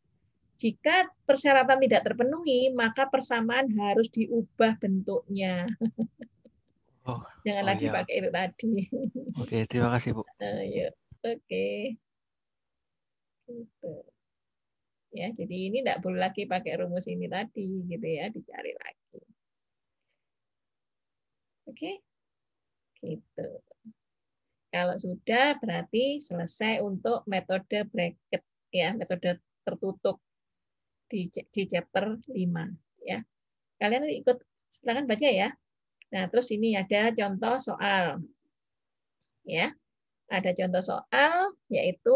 Jika persyaratan tidak terpenuhi, maka persamaan harus diubah bentuknya. Jangan lagi iya. pakai itu tadi. Oke, terima kasih, Bu. Ayo. Oke. Gitu. Ya, jadi ini tidak perlu lagi pakai rumus ini tadi, gitu ya, dicari lagi. Oke, gitu. Kalau sudah berarti selesai untuk metode bracket, ya, metode tertutup di chapter 5 ya. Kalian ikut silakan baca ya. Nah, terus ini ada contoh soal. Ya. Ada contoh soal yaitu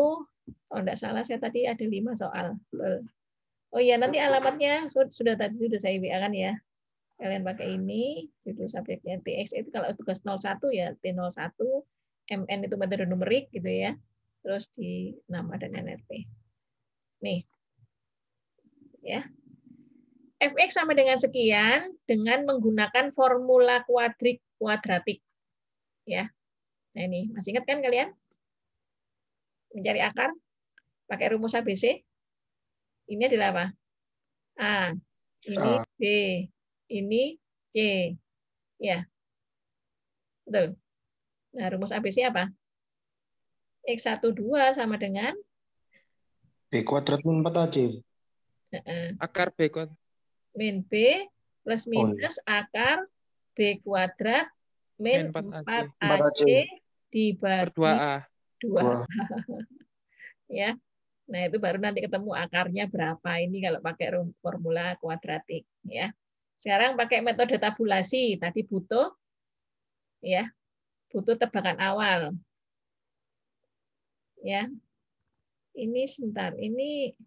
kalau tidak salah saya tadi ada 5 soal. Betul. Oh iya, nanti alamatnya sudah saya WA kan ya. Kalian pakai ini, judul subjeknya TX itu kalau tugas 01 ya T01, MN itu metode numerik gitu ya. Terus di nama dan NRP. Nih. Ya. Fx sama dengan sekian dengan menggunakan formula kuadratik. Ya. Nah ini, masih ingat kan kalian? Mencari akar pakai rumus ABC. Ini adalah apa? A. Ini B. Ini C. Ya. Betul. Nah, rumus ABC apa? X12 sama dengan B kuadrat min 4AC. Akar B kuadrat. Min B plus minus akar B kuadrat min 4AC dibagi 2A. 2. Ya. Nah, itu baru nanti ketemu akarnya berapa ini kalau pakai formula kuadratik ya. Sekarang pakai metode tabulasi. Tadi butuh ya. Butuh tebakan awal. Ya. Ini sebentar, ini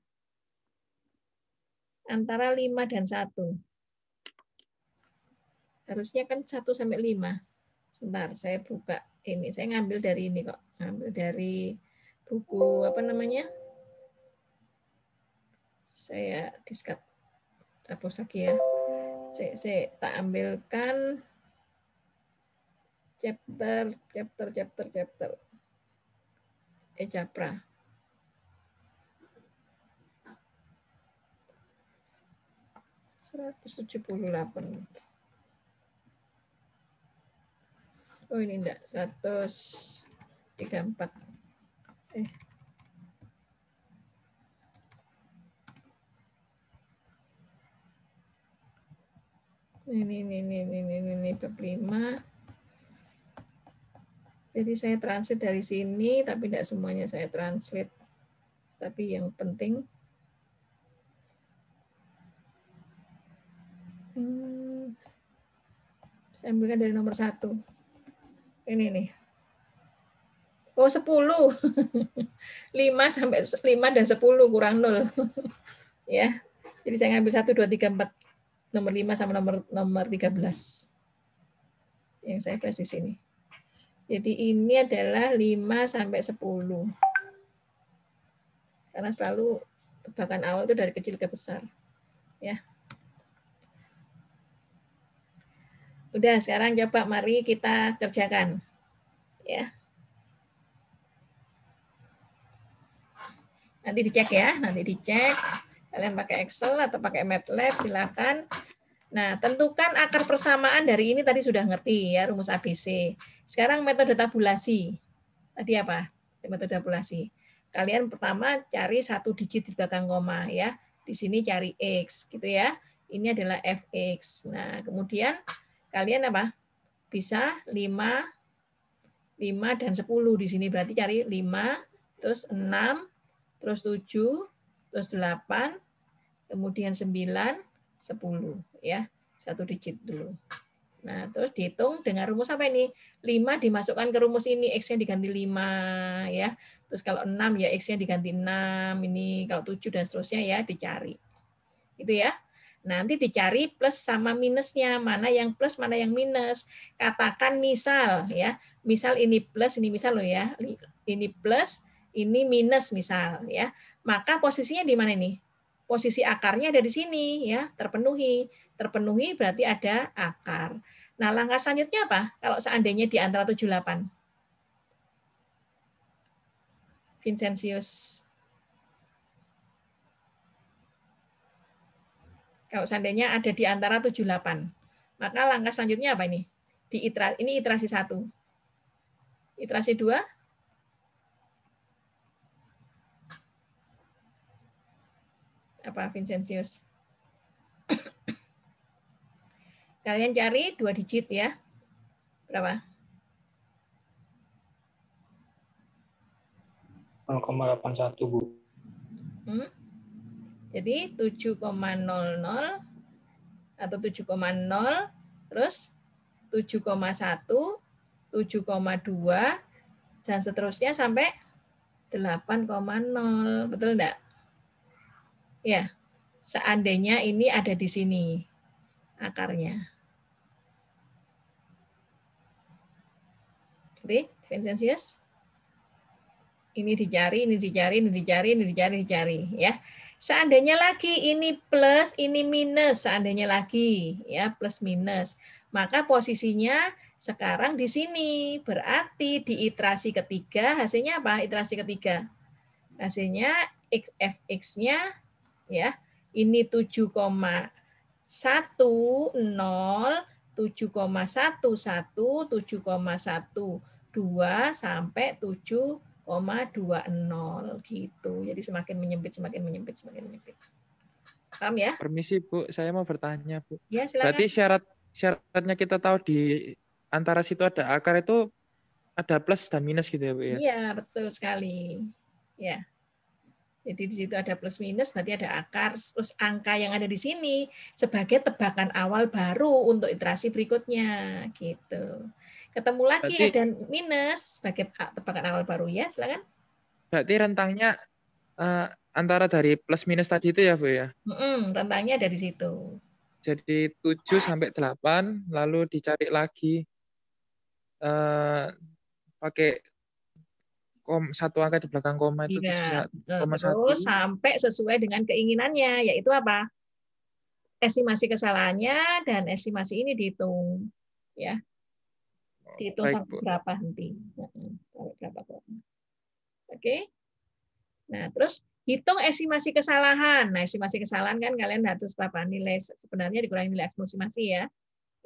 antara 5 dan 1. Harusnya kan 1 sampai 5. Sebentar, saya buka ini. Saya ngambil dari ini kok. Ngambil dari buku apa namanya? Saya diskat hapus lagi ya. Saya tak ambilkan chapter. Japra. 178. Oh ini enggak, 134. Ini bab 5. Jadi saya translate dari sini, tapi tidak semuanya saya translate. Tapi yang penting saya ambilkan dari nomor 1. Ini nih. Oh, 10. 5 sampai 5 dan 10 kurang 0. Ya. Jadi saya ngambil 1 2 3 4. Nomor 5 sama nomor 13. Yang saya bahas di sini. Jadi ini adalah 5 sampai 10. Karena selalu tebakan awal itu dari kecil ke besar. Ya. Udah, sekarang coba mari kita kerjakan. Ya. Nanti dicek ya, nanti dicek. Kalian pakai Excel atau pakai MATLAB, silakan. Nah, tentukan akar persamaan dari ini tadi sudah ngerti ya, rumus ABC. Sekarang metode tabulasi. Tadi apa? Metode tabulasi. Kalian pertama cari 1 digit di belakang koma ya. Di sini cari X gitu ya. Ini adalah Fx. Nah, kemudian kalian apa? Bisa 5 dan 10 di sini berarti cari 5, terus 6, terus 7, terus 8, kemudian 9, 10 ya. 1 digit dulu. Nah, terus dihitung dengan rumus apa ini? 5 dimasukkan ke rumus ini, X-nya diganti 5 ya. Terus kalau 6 ya X-nya diganti 6 ini, kalau 7 dan seterusnya ya dicari. Itu ya. Nanti dicari plus sama minusnya, mana yang plus, mana yang minus. Katakan misal ya, misal ini plus, ini misal loh ya. Ini plus, ini minus misal ya. Maka posisinya di mana ini? Posisi akarnya ada di sini ya, terpenuhi. Terpenuhi berarti ada akar. Nah, langkah selanjutnya apa? Kalau seandainya di antara 78. Vincentius. Kalau seandainya ada di antara 78. Maka langkah selanjutnya apa ini? Ini iterasi 1. Iterasi 2. Apa Vincentius? Kalian cari 2 digit ya. Berapa? 0,81, Bu. Jadi 7,00 atau 7,0 terus 7,1, 7,2 dan seterusnya sampai 8,0. Betul enggak? Ya. Seandainya ini ada di sini akarnya. Jadi, Vincentius? Ini dicari, ini dicari, ini dicari, ini dicari, dicari ya. Seandainya lagi ini plus, ini minus, seandainya lagi ya plus minus, maka posisinya sekarang di sini. Berarti di iterasi ketiga hasilnya apa? Iterasi ketiga. Hasilnya fx-nya ya. Ini 7,10, 7,11, 7,12 sampai 7,20 gitu. Jadi semakin menyempit, semakin menyempit, semakin menyempit. Paham ya? Permisi Bu, saya mau bertanya Bu. Ya, silakan. Berarti syaratnya kita tahu di antara situ ada akar itu ada plus dan minus gitu ya Bu ya? Iya, betul sekali. Ya. Jadi di situ ada plus minus, berarti ada akar. Terus angka yang ada di sini sebagai tebakan awal baru untuk iterasi berikutnya, gitu. Ketemu lagi Berarti, ada minus sebagai tebakan awal baru ya, silakan. Berarti rentangnya antara dari plus minus tadi itu ya Bu ya? Rentangnya ada di situ. Jadi 7 sampai 8, lalu dicari lagi pakai satu angka di belakang koma itu Iya, 7,1. terus sampai sesuai dengan keinginannya, yaitu apa? Estimasi kesalahannya dan estimasi ini dihitung, ya. Dihitung Baik, sampai Bu. berapa nanti. Sampai berapa koma. Oke. Nah, terus Hitung estimasi kesalahan. Nah, estimasi kesalahan kan kalian harus apa nilai sebenarnya dikurangi nilai estimasi ya.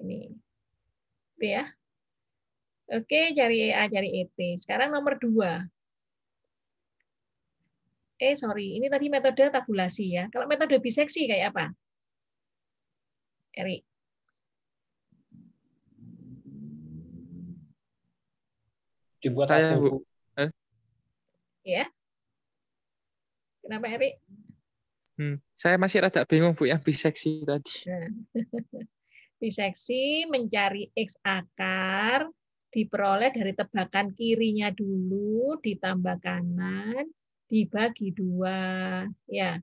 Ini. Itu ya. Oke, cari EA, cari ET. Sekarang nomor 2. Sorry, ini tadi metode tabulasi ya. Kalau metode biseksi kayak apa? Eri. Dibuat Saya, tabel, Bu. Ya. Kenapa Eri? Saya masih rada bingung, Bu, yang biseksi tadi. Nah. Biseksi mencari X akar, diperoleh dari tebakan kirinya dulu, ditambah kanan, dibagi 2. Ya.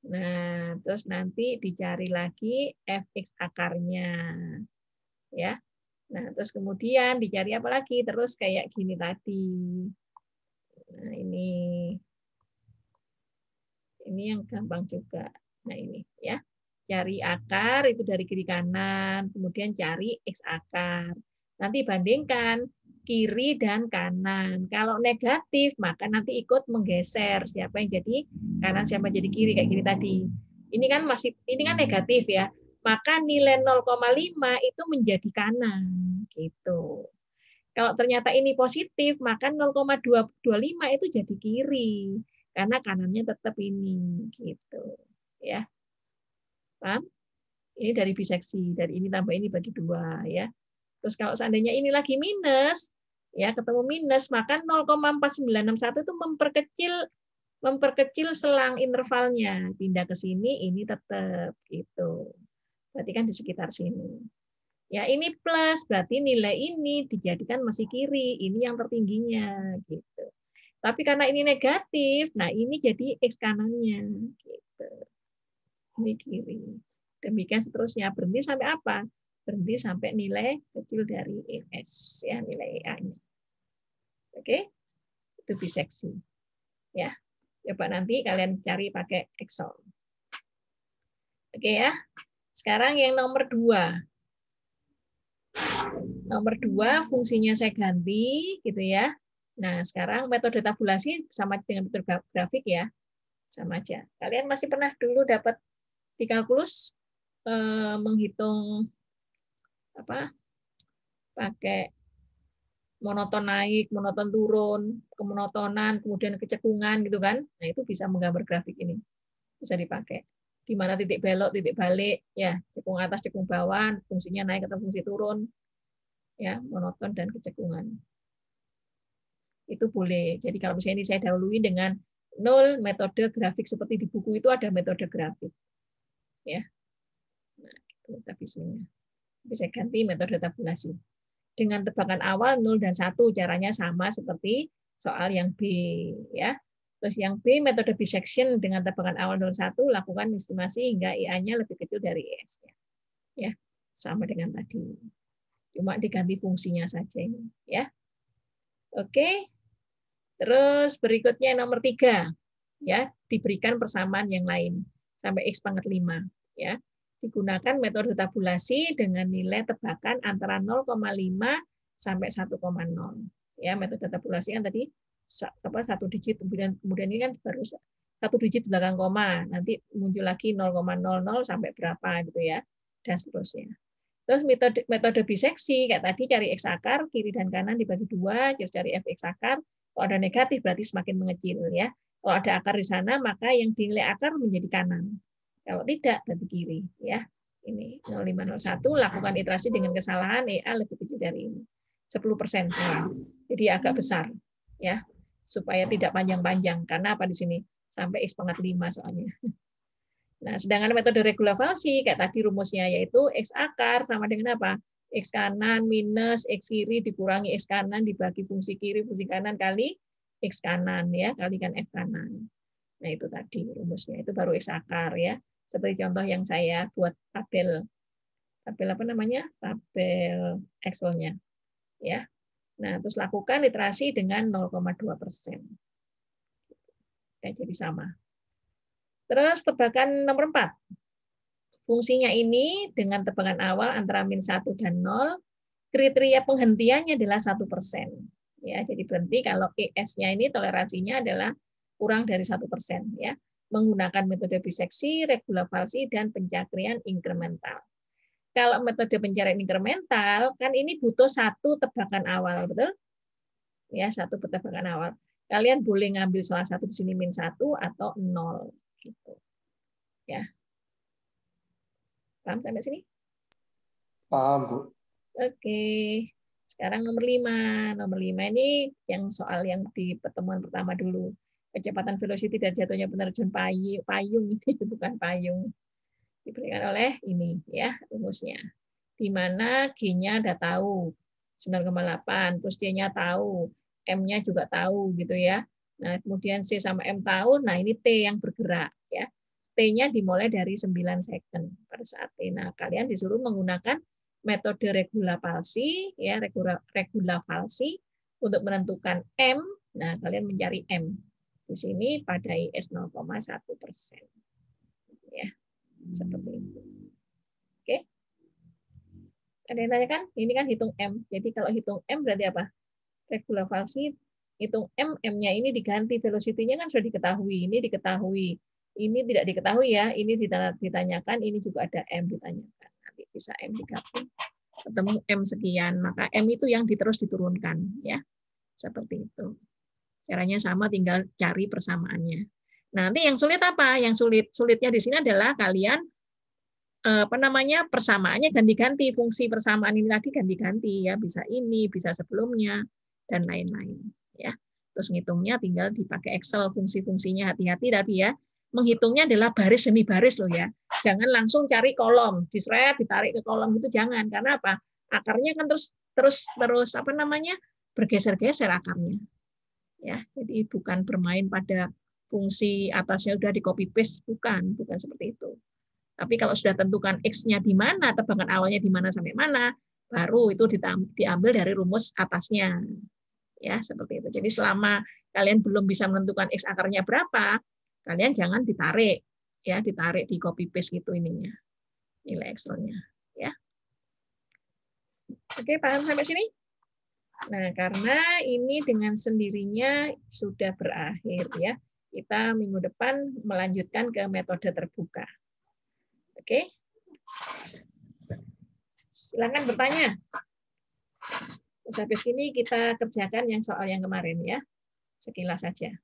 Nah, terus nanti dicari lagi fx akarnya. Ya. Nah, terus kemudian dicari apa lagi? Terus kayak gini tadi. Nah, ini yang gampang juga. Nah, ini ya. Cari akar itu dari kiri kanan, kemudian cari X akar. Nanti bandingkan kiri dan kanan. Kalau negatif, maka nanti ikut menggeser siapa yang jadi kanan, siapa yang jadi kiri kayak gini tadi. Ini kan negatif ya. Maka nilai 0,5 itu menjadi kanan gitu. Kalau ternyata ini positif, maka 0,225 itu jadi kiri karena kanannya tetap ini gitu. Ya. Paham? Ini dari biseksi, dari ini tambah ini bagi 2 ya. Terus kalau seandainya ini lagi minus, ya ketemu minus, maka 0,4961 itu memperkecil selang intervalnya, pindah ke sini, ini tetap gitu. Berarti kan di sekitar sini. Ya ini plus, berarti nilai ini dijadikan masih kiri, ini yang tertingginya gitu. Tapi karena ini negatif, nah ini jadi X kanannya gitu. Ini kiri. Demikian seterusnya. Berhenti sampai apa? Berhenti sampai nilai kecil dari ES, ya, nilai EA-nya. Oke? Itu biseksi. Ya. Coba nanti kalian cari pakai Excel. Oke ya. Sekarang yang nomor 2. Nomor 2 fungsinya saya ganti gitu ya. Nah, sekarang metode tabulasi sama dengan metode grafik ya. Sama aja. Kalian masih pernah dulu dapat di kalkulus menghitung apa pakai monoton naik, monoton turun, kemonotonan, kemudian kecekungan gitu kan. Nah, itu bisa menggambar grafik ini. Bisa dipakai. Di mana titik belok, titik balik, ya, cekung atas, cekung bawah, fungsinya naik atau fungsi turun. Ya, monoton dan kecekungan. Itu boleh. Jadi kalau misalnya ini saya dahului dengan 0 metode grafik seperti di buku itu ada metode grafik. Ya. Nah, itu tabisnya. Bisa ganti metode tabulasi. Dengan tebakan awal 0 dan 1 caranya sama seperti soal yang B ya. Terus yang B metode bisection dengan tebakan awal 0 1 lakukan estimasi hingga IA-nya lebih kecil dari ES ya. Ya, sama dengan tadi. Cuma diganti fungsinya saja ini ya. Oke. Terus berikutnya nomor 3 ya, diberikan persamaan yang lain sampai X pangkat 5 ya. Digunakan metode tabulasi dengan nilai tebakan antara 0,5 sampai 1,0. Ya, metode tabulasi kan tadi satu digit, kemudian ini kan baru 1 digit belakang koma, nanti muncul lagi 0,00 sampai berapa gitu ya, dan seterusnya. Terus metode biseksi kayak tadi cari X akar kiri dan kanan dibagi 2, terus cari Fx akar. Kalau ada negatif berarti semakin mengecil ya. Kalau ada akar di sana maka yang dinilai akar menjadi kanan. Kalau tidak, berarti kiri. Ya, ini 0501 lakukan iterasi dengan kesalahan EA lebih kecil dari ini. 10% salah. Jadi agak besar, ya, supaya tidak panjang-panjang. Karena apa di sini? Sampai X pangkat 5 soalnya. Nah, sedangkan metode regulasi kayak tadi rumusnya yaitu X akar sama dengan apa? X kanan minus X kiri dikurangi X kanan dibagi fungsi kiri fungsi kanan kali X kanan ya, kalikan F kanan. Nah, itu tadi rumusnya. Itu baru X akar ya. Seperti contoh yang saya buat tabel apa namanya? Tabel Excel-nya. Ya. Nah, terus lakukan iterasi dengan 0,2%. Ya, jadi sama. Terus tebakan nomor 4. Fungsinya ini dengan tebakan awal antara -1 dan 0, kriteria penghentiannya adalah 1%. Ya, jadi berhenti kalau ES-nya ini toleransinya adalah kurang dari 1%, ya. Menggunakan metode biseksi, regulavalsi, dan pencakrian inkremental. Kalau metode pencarian inkremental, kan ini butuh satu tebakan awal, betul? Ya, satu tebakan awal. Kalian boleh ngambil salah satu di sini -1 atau 0. Gitu. Ya. Paham sampai sini? Paham, Bu. Oke. Sekarang nomor 5. Nomor 5 ini yang soal yang di pertemuan pertama dulu. Kecepatan velocity dari jatuhnya penerjun payung, ini bukan payung. Diberikan oleh ini, ya, rumusnya. Di mana G-nya udah tahu 9,8, terus D-nya tahu, M-nya juga tahu gitu ya. Nah, kemudian C sama M tahu, nah ini T yang bergerak ya. T-nya dimulai dari 9 second pada saat T. Nah, kalian disuruh menggunakan metode regulavalsi ya, regulavalsi untuk menentukan M. Nah, kalian mencari M. Di sini pada IS 0,1%. Ya. Seperti itu. Oke. Ada yang tanyakan? Ini kan hitung M. Jadi kalau hitung M berarti apa? Regulavalsi hitung M, M-nya ini diganti, velocity-nya kan sudah diketahui, ini diketahui, ini tidak diketahui ya, ini ditanyakan, ini juga ada M ditanyakan. Nanti bisa M digabung, ketemu M sekian, maka M itu yang terus diturunkan ya. Seperti itu. Caranya sama, tinggal cari persamaannya. Nanti yang sulit apa? Yang sulitnya di sini adalah kalian persamaannya ganti-ganti, fungsi persamaan ini tadi ganti-ganti ya, bisa ini, bisa sebelumnya dan lain-lain ya. Terus ngitungnya tinggal dipakai Excel, fungsi-fungsinya hati-hati tapi ya, menghitungnya adalah baris demi baris loh ya. Jangan langsung cari kolom, diseret ditarik ke kolom itu jangan, karena apa? Akarnya kan terus bergeser-geser akarnya. Ya, jadi bukan bermain pada fungsi atasnya udah di copy paste, bukan seperti itu. Tapi kalau sudah tentukan X-nya di mana, tebakan awalnya di mana sampai mana, baru itu diambil dari rumus atasnya. Ya, seperti itu. Jadi selama kalian belum bisa menentukan X akarnya berapa, kalian jangan ditarik. Ya, ditarik di copy paste gitu ininya. Nilai Excel-nya, ya. Oke, paham sampai sini? Nah, karena ini dengan sendirinya sudah berakhir ya. Kita minggu depan melanjutkan ke metode terbuka. Oke. Silakan bertanya. Terus habis ini kita kerjakan yang soal yang kemarin ya. Sekilas saja.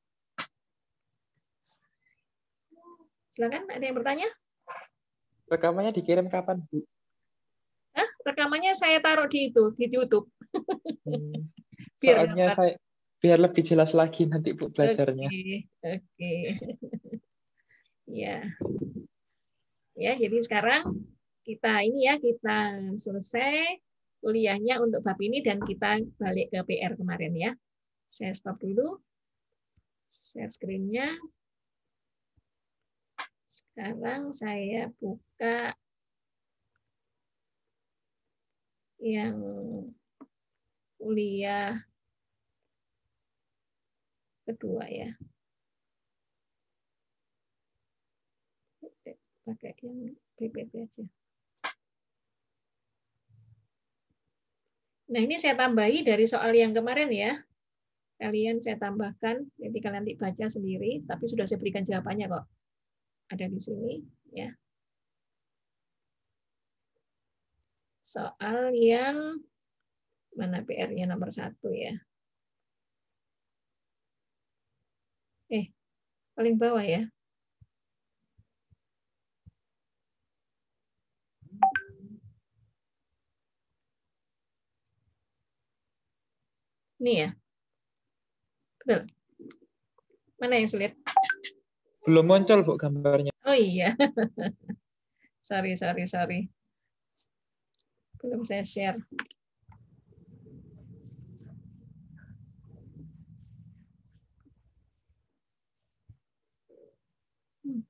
Silakan, ada yang bertanya? Rekamannya dikirim kapan, Bu? Hah? Rekamannya saya taruh di YouTube. Soalnya biar lebih jelas lagi nanti Bu belajarnya. Oke. Ya. Ya, jadi sekarang kita selesai kuliahnya untuk bab ini dan kita balik ke PR kemarin ya. Saya stop dulu. Share screen-nya. Sekarang saya buka yang kuliah kedua ya. Pakai yang PPT aja. Nah, ini saya tambahi dari soal yang kemarin ya. Kalian saya tambahkan, jadi kalian nanti baca sendiri, tapi sudah saya berikan jawabannya kok. Ada di sini ya. Soal yang mana PR-nya nomor 1 ya. Paling bawah ya. Ini ya. Betul. Mana yang sulit? Belum muncul, Bu, gambarnya. Oh iya. Sorry. Belum saya share.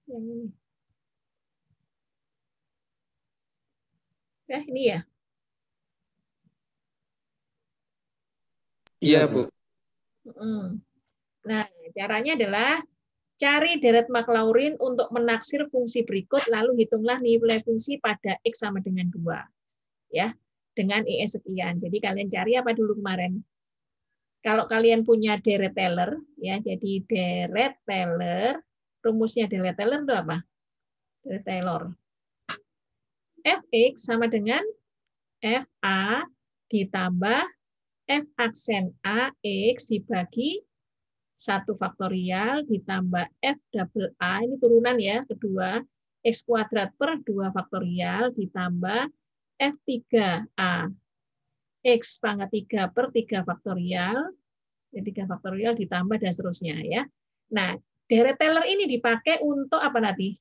Yang ini. Ya, ini ya. Iya, Bu. Nah, caranya adalah cari deret Maclaurin untuk menaksir fungsi berikut, lalu hitunglah nilai fungsi pada X sama dengan 2. Ya, dengan IS sekian. Jadi kalian cari apa dulu kemarin? kalau kalian punya Deret Taylor, ya, jadi Deret Taylor, rumusnya Deret Taylor itu apa? Deret Taylor. Fx sama dengan Fa ditambah F aksen A X dibagi 1 faktorial ditambah F double A, ini turunan ya, kedua, X kuadrat per 2 faktorial ditambah F3A X pangkat 3 per 3 faktorial, 3 faktorial ditambah dan seterusnya ya. Nah, Deret Taylor ini dipakai untuk apa nanti?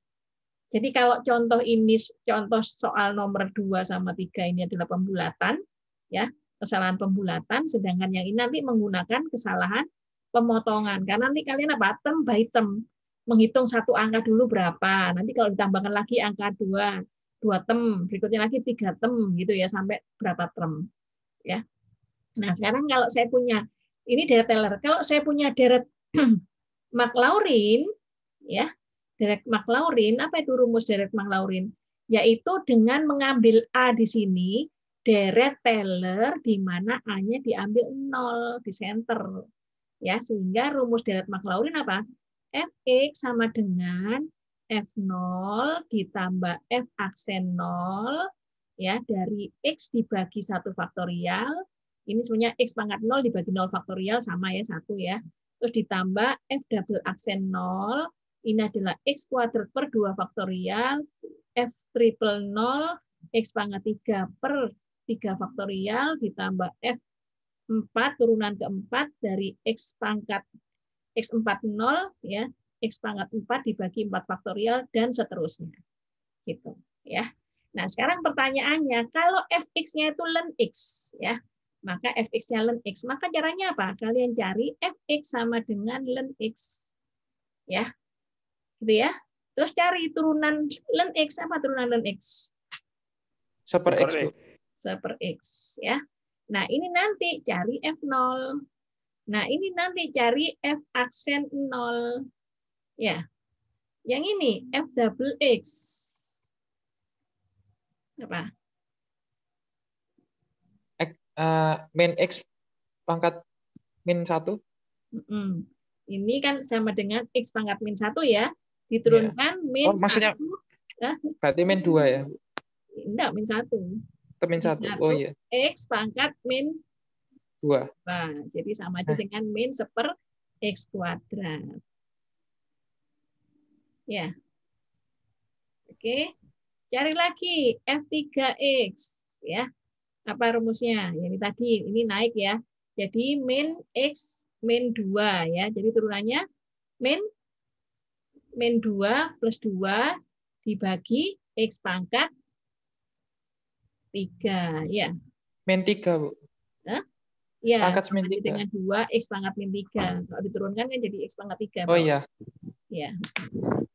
Jadi kalau contoh ini, contoh soal nomor 2 sama 3 ini adalah pembulatan, ya, kesalahan pembulatan, sedangkan yang ini nanti menggunakan kesalahan pemotongan. Karena nanti kalian apa? Term by term. Menghitung satu angka dulu berapa. Nanti kalau ditambahkan lagi angka 2 term, berikutnya lagi 3 term gitu ya, sampai berapa term. Ya. Nah, sekarang kalau saya punya ini Deret Taylor, kalau saya punya Deret Maclaurin, ya, Deret Maclaurin, apa itu rumus Deret Maclaurin? Yaitu dengan mengambil A di sini, Deret Taylor di mana A-nya diambil 0 di center. Ya, sehingga rumus Deret Maclaurin apa? Fx sama dengan F0 ditambah F aksen 0 ya, dari X dibagi 1 faktorial, ini sebenarnya X pangkat 0 dibagi 0 faktorial sama ya, 1 ya. Terus ditambah F double aksen 0, ini adalah X kuadrat per 2 faktorial, F triple 0, X pangkat 3 per 3 faktorial, ditambah F 4 turunan keempat dari X pangkat X4 0, ya, X pangkat 4 dibagi 4 faktorial, dan seterusnya. Gitu ya. Nah, sekarang pertanyaannya, kalau fx-nya itu ln x, ya, maka fx-nya ln x, maka caranya apa? Kalian cari fx sama dengan ln x, ya, gitu ya. Terus cari turunan ln x, apa turunan ln x? Seper X, Bu. Seper x, ya. Nah, ini nanti cari f0. Nah, ini nanti cari f aksen 0, ya. Yang ini f double x. Apa? Min X pangkat min 1. Ini kan sama dengan X pangkat min 1 ya. Diturunkan min 1. Maksudnya berarti min 2 ya? Enggak, min 1. Min 1. Oh iya. X pangkat min 2. Nah, jadi sama aja dengan min seper X kuadrat. Ya. Oke. Cari lagi F3X, ya. Apa rumusnya? Ini tadi, ini naik ya. Jadi min X min 2 ya. Jadi turunannya min 2 plus 2 dibagi X pangkat 3 ya. Min 3, Bu. Hah? Ya, pangkat min 3 dengan 2 X pangkat min 3. Kalau diturunkan kan jadi X pangkat 3. Oh iya. Ya.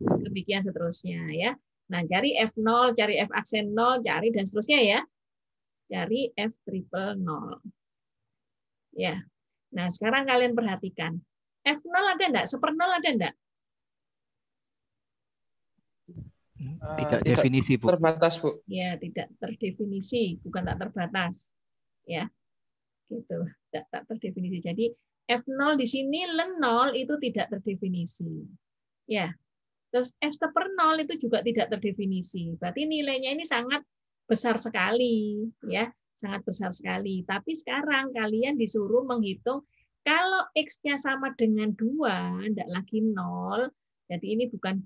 Demikian seterusnya ya. Nah, cari F0, cari F aksen 0, cari dan seterusnya ya. Cari F triple 0. Ya. Nah, sekarang kalian perhatikan. F0 ada enggak? Seper 0 ada enggak? Tidak definisi, Bu. Terbatas, Bu. Ya, tidak terdefinisi, bukan tak terbatas. Ya. Gitu. Tak terdefinisi. Jadi F0 di sini ln 0 itu tidak terdefinisi. Ya. Terus F seper 0 itu juga tidak terdefinisi. Berarti nilainya ini sangat besar sekali, ya, sangat besar sekali. Tapi sekarang kalian disuruh menghitung kalau X-nya sama dengan 2, tidak lagi 0. Jadi ini bukan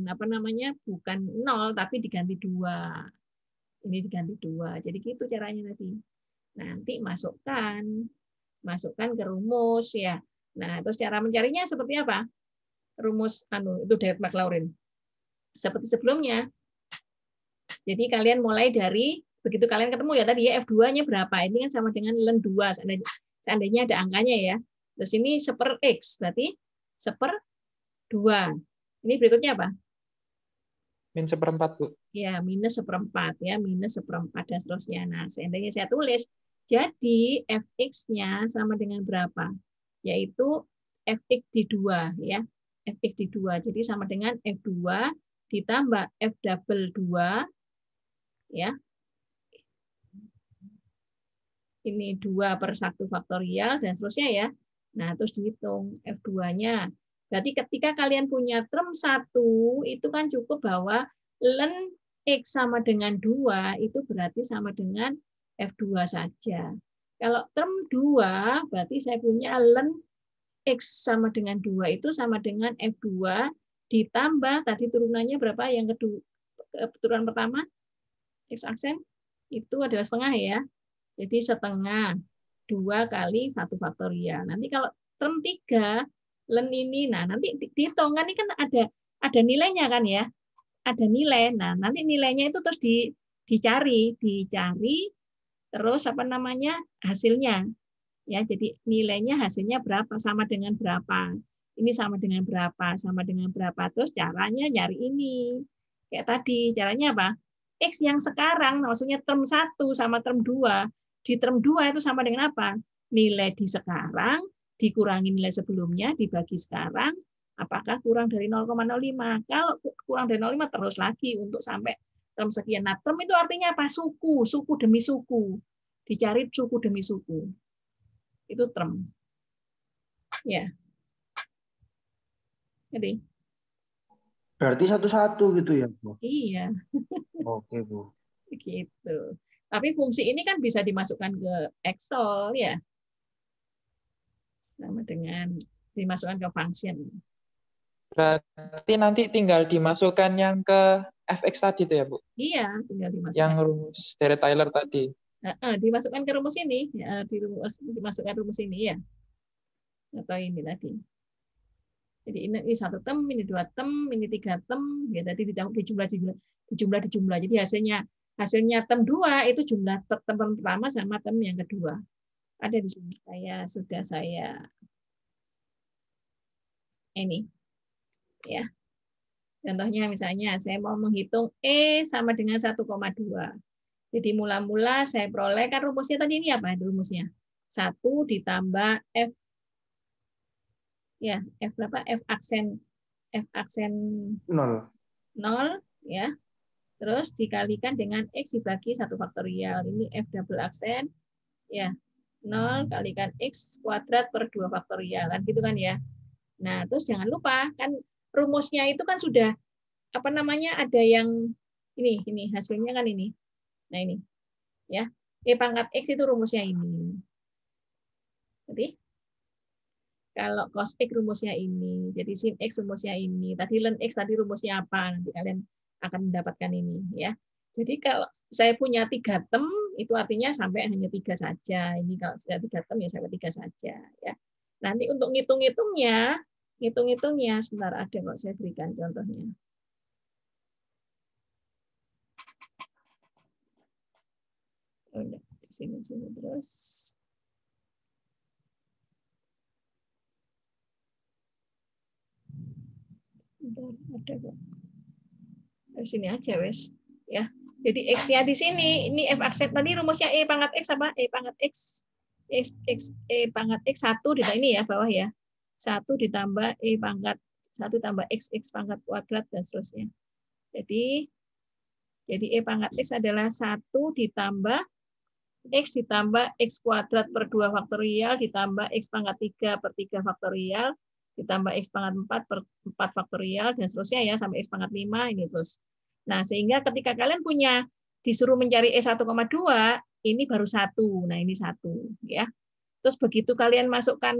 apa namanya? Bukan 0 tapi diganti 2. Ini diganti 2. Jadi gitu caranya nanti. Nanti masukkan ke rumus ya. Nah, terus cara mencarinya seperti apa? Rumus itu Deret Maclaurin. Seperti sebelumnya. Jadi kalian mulai dari begitu kalian ketemu ya tadi ya F2-nya berapa? Ini kan sama dengan ln 2 seandainya ada angkanya ya. Terus ini seper X, berarti seper 2. Ini berikutnya apa? Min seperempat, Bu. Ya, minus seperempat ya, minus seperempat dan seterusnya. Nah, seandainya saya tulis jadi Fx-nya sama dengan berapa? Yaitu Fx di 2 ya. Fx di 2. Jadi sama dengan F2 ditambah F double 2 ya. ini 2/1 faktorial, dan seterusnya ya. Nah, terus dihitung F2-nya. Berarti ketika kalian punya term 1, itu kan cukup bahwa ln X sama dengan 2, itu berarti sama dengan F2 saja. Kalau term 2, berarti saya punya ln X sama dengan 2, itu sama dengan F2 ditambah, tadi turunannya berapa? Yang kedua, turunan pertama, X aksen, itu adalah setengah ya. Jadi setengah 2 kali 1 faktorial. Nanti kalau term 3, ln ini, nah nanti dihitung kan, ini kan ada nilainya kan ya, ada nilai. Nah nanti nilainya itu terus dicari terus apa namanya hasilnya ya. Jadi nilainya hasilnya berapa, sama dengan berapa, ini sama dengan berapa, sama dengan berapa. Terus caranya nyari ini kayak tadi, caranya apa? X yang sekarang, maksudnya term 1 sama term 2, di term 2 itu sama dengan apa? Nilai di sekarang dikurangi nilai sebelumnya dibagi sekarang, apakah kurang dari 0,05. Kalau kurang dari 0,5 terus lagi untuk sampai term sekian. Nah, term itu artinya apa? Suku demi suku. Dicari suku demi suku. Itu term. Ya. Jadi Berarti satu-satu gitu ya, Bu? iya. Oke, Bu. Gitu. Tapi fungsi ini kan bisa dimasukkan ke Excel ya. Sama dengan dimasukkan ke function. Berarti nanti tinggal dimasukkan yang ke fx tadi tuh ya, Bu? Iya, tinggal dimasukkan. Yang rumus dari Tyler tadi. Dimasukkan ke rumus ini, dimasukkan rumus ini ya. Atau ini tadi. Jadi ini 1 term, ini 2 term, ini 3 term, ya tadi dijumlah. Jadi hasilnya term 2 itu jumlah term pertama sama term yang kedua. Ada di sini. Saya ini ya. Contohnya misalnya saya mau menghitung E sama dengan 1,2. Jadi mula-mula saya peroleh, kan rumusnya tadi ini apa rumusnya? 1 ditambah F ya, F berapa? F aksen 0. Ya. Terus dikalikan dengan X dibagi 1 faktorial. Ini F double aksen ya. 0 kalikan X kuadrat per 2 faktorial, kan gitu kan ya. Nah, terus jangan lupa kan rumusnya itu kan sudah apa namanya, ada yang ini hasilnya kan ini. Nah, ini ya. E pangkat X itu rumusnya ini. Jadi kalau cos X rumusnya ini, jadi sin X rumusnya ini. Tadi ln X tadi rumusnya apa? Nanti kalian akan mendapatkan ini ya. Jadi kalau saya punya 3 term, itu artinya sampai hanya 3 saja. Ini kalau saya 3 term ya sampai 3 saja ya. Nanti untuk ngitung-ngitungnya sebentar, ada kok saya berikan contohnya. Udah di sini terus. Ada kok. Di sini aja wes ya. Jadi X-nya di sini, ini F aksen tadi rumusnya E pangkat X apa? E pangkat X. E pangkat X 1 di ini ya bawah ya. 1 ditambah E pangkat 1 tambah X pangkat kuadrat dan seterusnya. Jadi E pangkat X adalah 1 ditambah X ditambah X kuadrat per 2 faktorial ditambah X pangkat 3 per 3 faktorial ditambah X pangkat 4 per 4 faktorial dan seterusnya ya sampai X pangkat 5 ini terus. Nah, sehingga ketika kalian punya disuruh mencari E 1,2, ini baru 1. Nah, ini 1 ya. Terus begitu kalian masukkan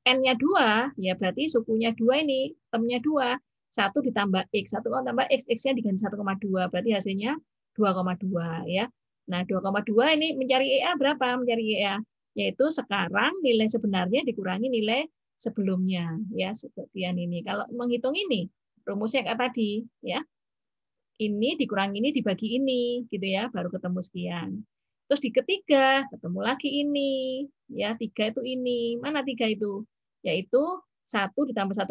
N-nya 2, ya berarti sukunya 2 ini, termnya 2. 1 ditambah X, 1 tambah X, X-nya diganti 1,2, berarti hasilnya 2,2 ya. Nah, 2,2 ini mencari EA berapa? Mencari EA yaitu sekarang nilai sebenarnya dikurangi nilai sebelumnya ya, seperti ini. Kalau menghitung ini rumusnya kayak tadi ya. Ini dikurangi ini dibagi ini gitu ya, baru ketemu sekian. Terus di ketiga ketemu lagi ini ya, 3 itu ini. Mana 3 itu? Yaitu 1 ditambah 1,2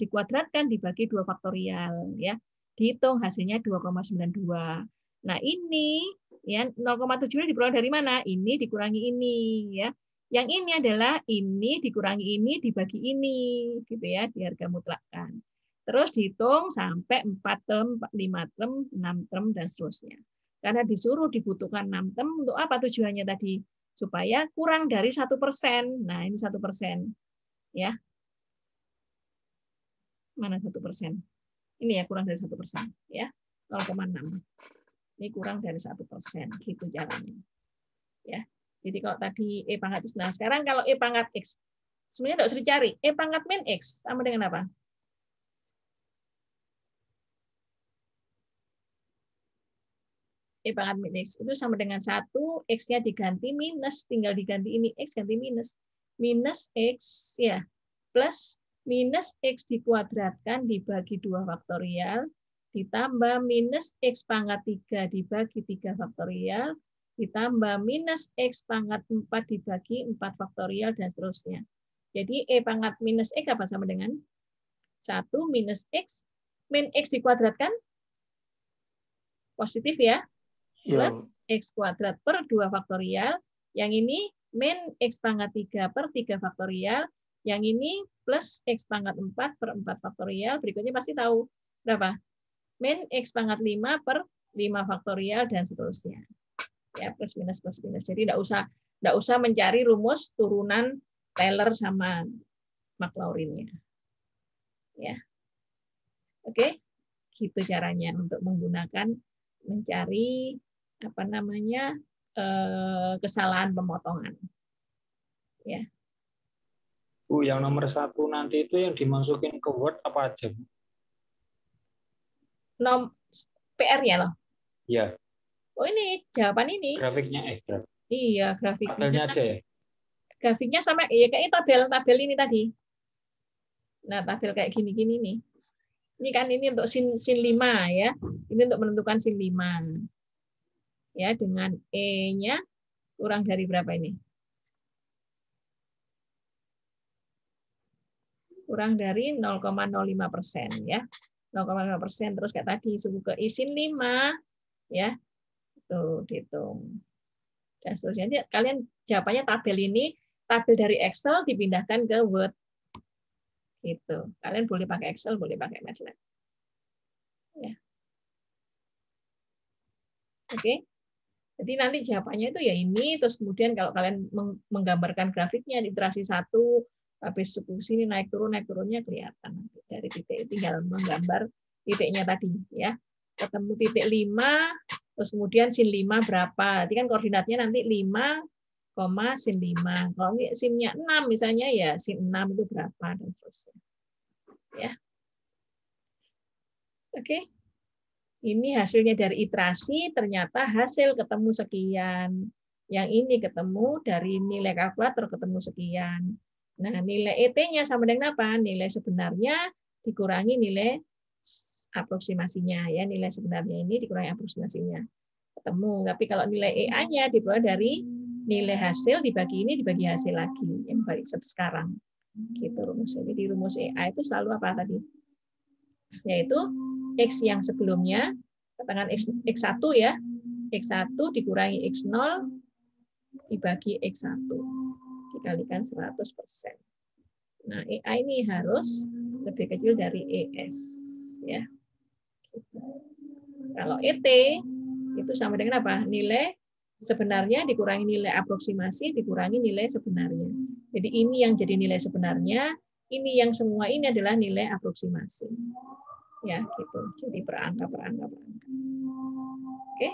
dikuadratkan dibagi 2 faktorial ya. Dihitung hasilnya 2,92. Nah, ini ya 0,7 diperoleh dari mana? Ini dikurangi ini ya. Yang ini adalah ini dikurangi ini dibagi ini gitu ya, di harga mutlakkan. Terus dihitung sampai 4 term, 5 term, 6 term dan seterusnya. Karena disuruh dibutuhkan 6 tem, untuk apa tujuannya tadi? Supaya kurang dari 1%. Nah, ini 1%. Ya. Mana 1%? Ini ya, kurang dari 1%. Ya, 0,6. Ini kurang dari 1%. Gitu caranya. Ya. Jadi kalau tadi E pangkat X, nah sekarang kalau E pangkat X, sebenarnya tidak usah dicari. E pangkat min X sama dengan apa? E pangkat min X itu sama dengan 1, X-nya diganti minus, tinggal diganti ini, X ganti minus. Minus X, ya, plus minus X dikuadratkan dibagi 2 faktorial, ditambah minus X pangkat 3 dibagi 3 faktorial, ditambah minus X pangkat 4 dibagi 4 faktorial, dan seterusnya. Jadi E pangkat minus X apa sama dengan 1 minus X, min X dikuadratkan, positif ya, plus X kuadrat per 2 faktorial, yang ini min X pangkat 3 per 3 faktorial, yang ini plus X pangkat 4 per 4 faktorial, berikutnya pasti tahu berapa? Min X pangkat 5 per 5 faktorial, dan seterusnya. Ya, plus minus. Jadi tidak usah mencari rumus turunan Taylor sama Maclaurin-nya. Ya. Oke. Gitu caranya untuk menggunakan mencari kesalahan pemotongan. Ya. Bu, yang nomor 1 nanti itu yang dimasukin ke Word apa aja, Bu? PR-nya loh. Iya. Oh, ini jawaban ini. Grafiknya Iya, grafiknya. Tabelnya aja ya? Grafiknya sama ya kayak tabel ini tadi. Nah, tabel kayak gini-gini nih. Ini kan ini untuk sin 5 ya. Ini untuk menentukan sin 5. Ya, dengan E-nya kurang dari berapa ini? Kurang dari 0,05% ya. 0,5%, terus kayak tadi suku ke I sin 5 ya. Tuh, dihitung. Dan seterusnya. Jadi, kalian jawabannya tabel ini, tabel dari Excel dipindahkan ke Word. Gitu. Kalian boleh pakai Excel, boleh pakai MATLAB. Ya. Oke. Jadi nanti jawabannya itu ya ini, terus kemudian kalau kalian menggambarkan grafiknya di iterasi 1, habis suku sini naik turunnya kelihatan nanti dari titik, tinggal menggambar titiknya tadi ya. Ketemu titik 5, terus kemudian sin 5 berapa? Nanti kan koordinatnya nanti 5, sin 5. Kalau sinnya 6 misalnya ya sin 6 itu berapa, dan seterusnya. Ya. Oke. Ini hasilnya dari iterasi, ternyata hasil ketemu sekian. Yang ini ketemu dari nilai kalkulator ketemu sekian. Nah, nilai ET-nya sama dengan apa? Nilai sebenarnya dikurangi nilai aproksimasinya. Ya, nilai sebenarnya ini dikurangi aproksimasinya. Ketemu. Tapi kalau nilai EA-nya diperoleh dari nilai hasil dibagi ini dibagi hasil lagi. Yang balik sekarang. Gitu rumusnya. Jadi rumus EA itu selalu apa tadi? Yaitu X yang sebelumnya, katakan X1 ya, X1 dikurangi X0 dibagi X1, dikalikan 100%. Nah, EA ini harus lebih kecil dari ES. Ya. Kalau ET, itu sama dengan apa? Nilai sebenarnya dikurangi nilai aproksimasi, dikurangi nilai sebenarnya. Jadi ini yang jadi nilai sebenarnya, ini yang semua ini adalah nilai aproksimasi. Ya, gitu. Jadi perangka. Oke.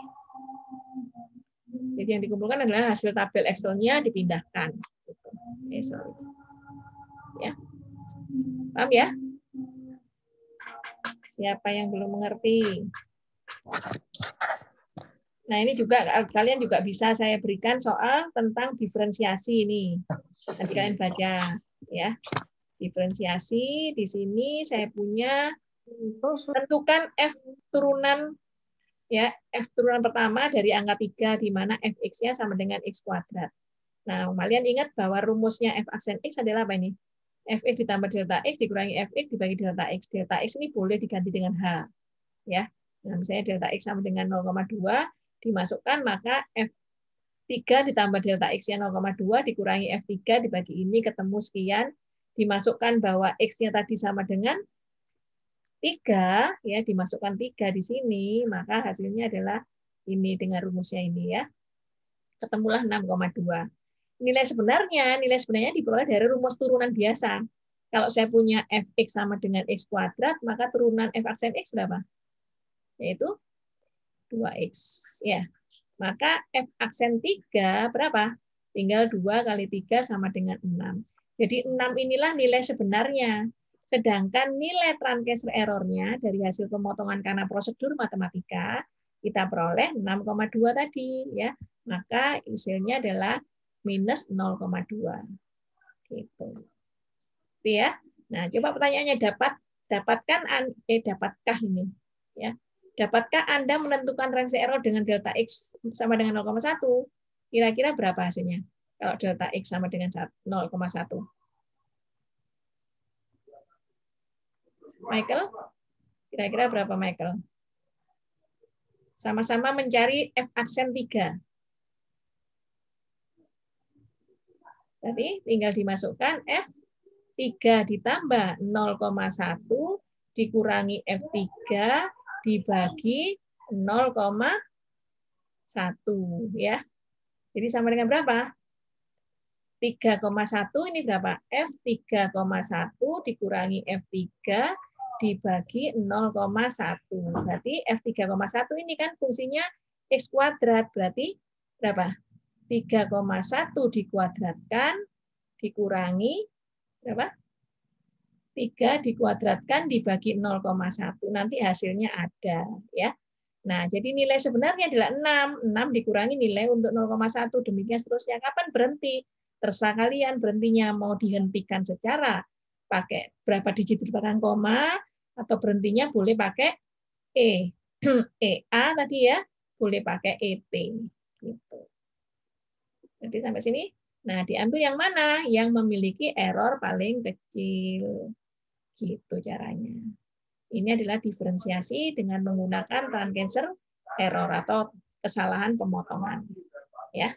Jadi yang dikumpulkan adalah hasil tabel Excel-nya dipindahkan. Gitu. Sorry. Ya. Paham ya? Siapa yang belum mengerti? Nah, ini juga kalian juga bisa saya berikan soal tentang diferensiasi ini. Nanti kalian baca ya. Diferensiasi di sini saya punya tentukan F turunan ya, F turunan pertama dari angka 3 di mana Fx-nya sama dengan X kuadrat. Nah, kalian ingat bahwa rumusnya F aksen X adalah apa ini? Fx ditambah delta X dikurangi Fx dibagi delta X. Delta X ini boleh diganti dengan H. Ya. Nah, misalnya delta X sama dengan 0,2 dimasukkan, maka F3 ditambah delta X-nya 0,2 dikurangi F3 dibagi ini ketemu sekian, dimasukkan bahwa X-nya tadi sama dengan 3, ya dimasukkan 3 di sini, maka hasilnya adalah Ini dengan rumusnya ini ya. Ketemulah 6,2. Nilai sebenarnya diperoleh dari rumus turunan biasa. Kalau saya punya fx sama dengan x kuadrat, maka turunan f aksen x berapa? Yaitu 2x. Ya. Maka f aksen 3 berapa? Tinggal 2 kali 3 sama dengan 6. Jadi 6 inilah nilai sebenarnya. Sedangkan nilai transfer errornya dari hasil pemotongan karena prosedur matematika, kita peroleh 6,2 tadi. Ya. Maka hasilnya adalah minus 0,2. Gitu. Ya. Nah, coba pertanyaannya dapatkah ini? Ya. Dapatkah Anda menentukan transfer error dengan delta X sama dengan 0,1? Kira-kira berapa hasilnya? Kalau delta X sama dengan 0,1. Michael? Kira-kira berapa, Michael? Sama-sama mencari F aksen 3. Tadi tinggal dimasukkan F3 ditambah 0,1 dikurangi F3 dibagi 0,1 ya. Jadi sama dengan berapa? 3,1 ini berapa? F3,1 dikurangi F3 dibagi 0,1. Berarti F3,1 ini kan fungsinya X kuadrat. Berarti berapa? 3,1 dikuadratkan dikurangi berapa? 3 dikuadratkan dibagi 0,1. Nanti hasilnya ada. Ya. Nah, jadi nilai sebenarnya adalah 6. 6 dikurangi nilai untuk 0,1. Demikian seterusnya. Kapan berhenti? Terserah kalian berhentinya mau dihentikan secara pakai berapa digit di belakang koma, atau berhentinya boleh pakai EA tadi ya, boleh pakai ET. Gitu. Nanti sampai sini. Nah, diambil yang mana? Yang memiliki error paling kecil. Gitu caranya. Ini adalah diferensiasi dengan menggunakan transfer error atau kesalahan pemotongan. Ya.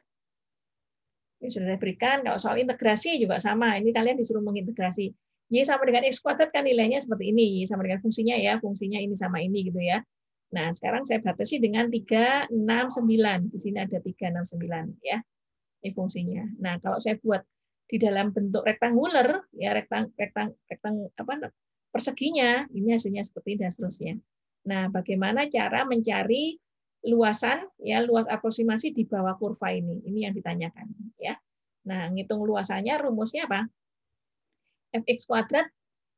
Ini sudah diberikan. Kalau soal integrasi juga sama. Ini kalian disuruh mengintegrasi. Y sama dengan X kuadrat kan nilainya seperti ini. Y sama dengan fungsinya ya. Fungsinya ini sama ini gitu ya. Nah, sekarang saya batasi dengan 369. Di sini ada 369 ya. Ini fungsinya. Nah, kalau saya buat di dalam bentuk rektanguler, ya perseginya, ini hasilnya seperti ini dan seterusnya. Nah, bagaimana cara mencari luasan, ya luas aproksimasi di bawah kurva ini? Ini yang ditanyakan, ya. Nah, ngitung luasannya rumusnya apa? Fx kuadrat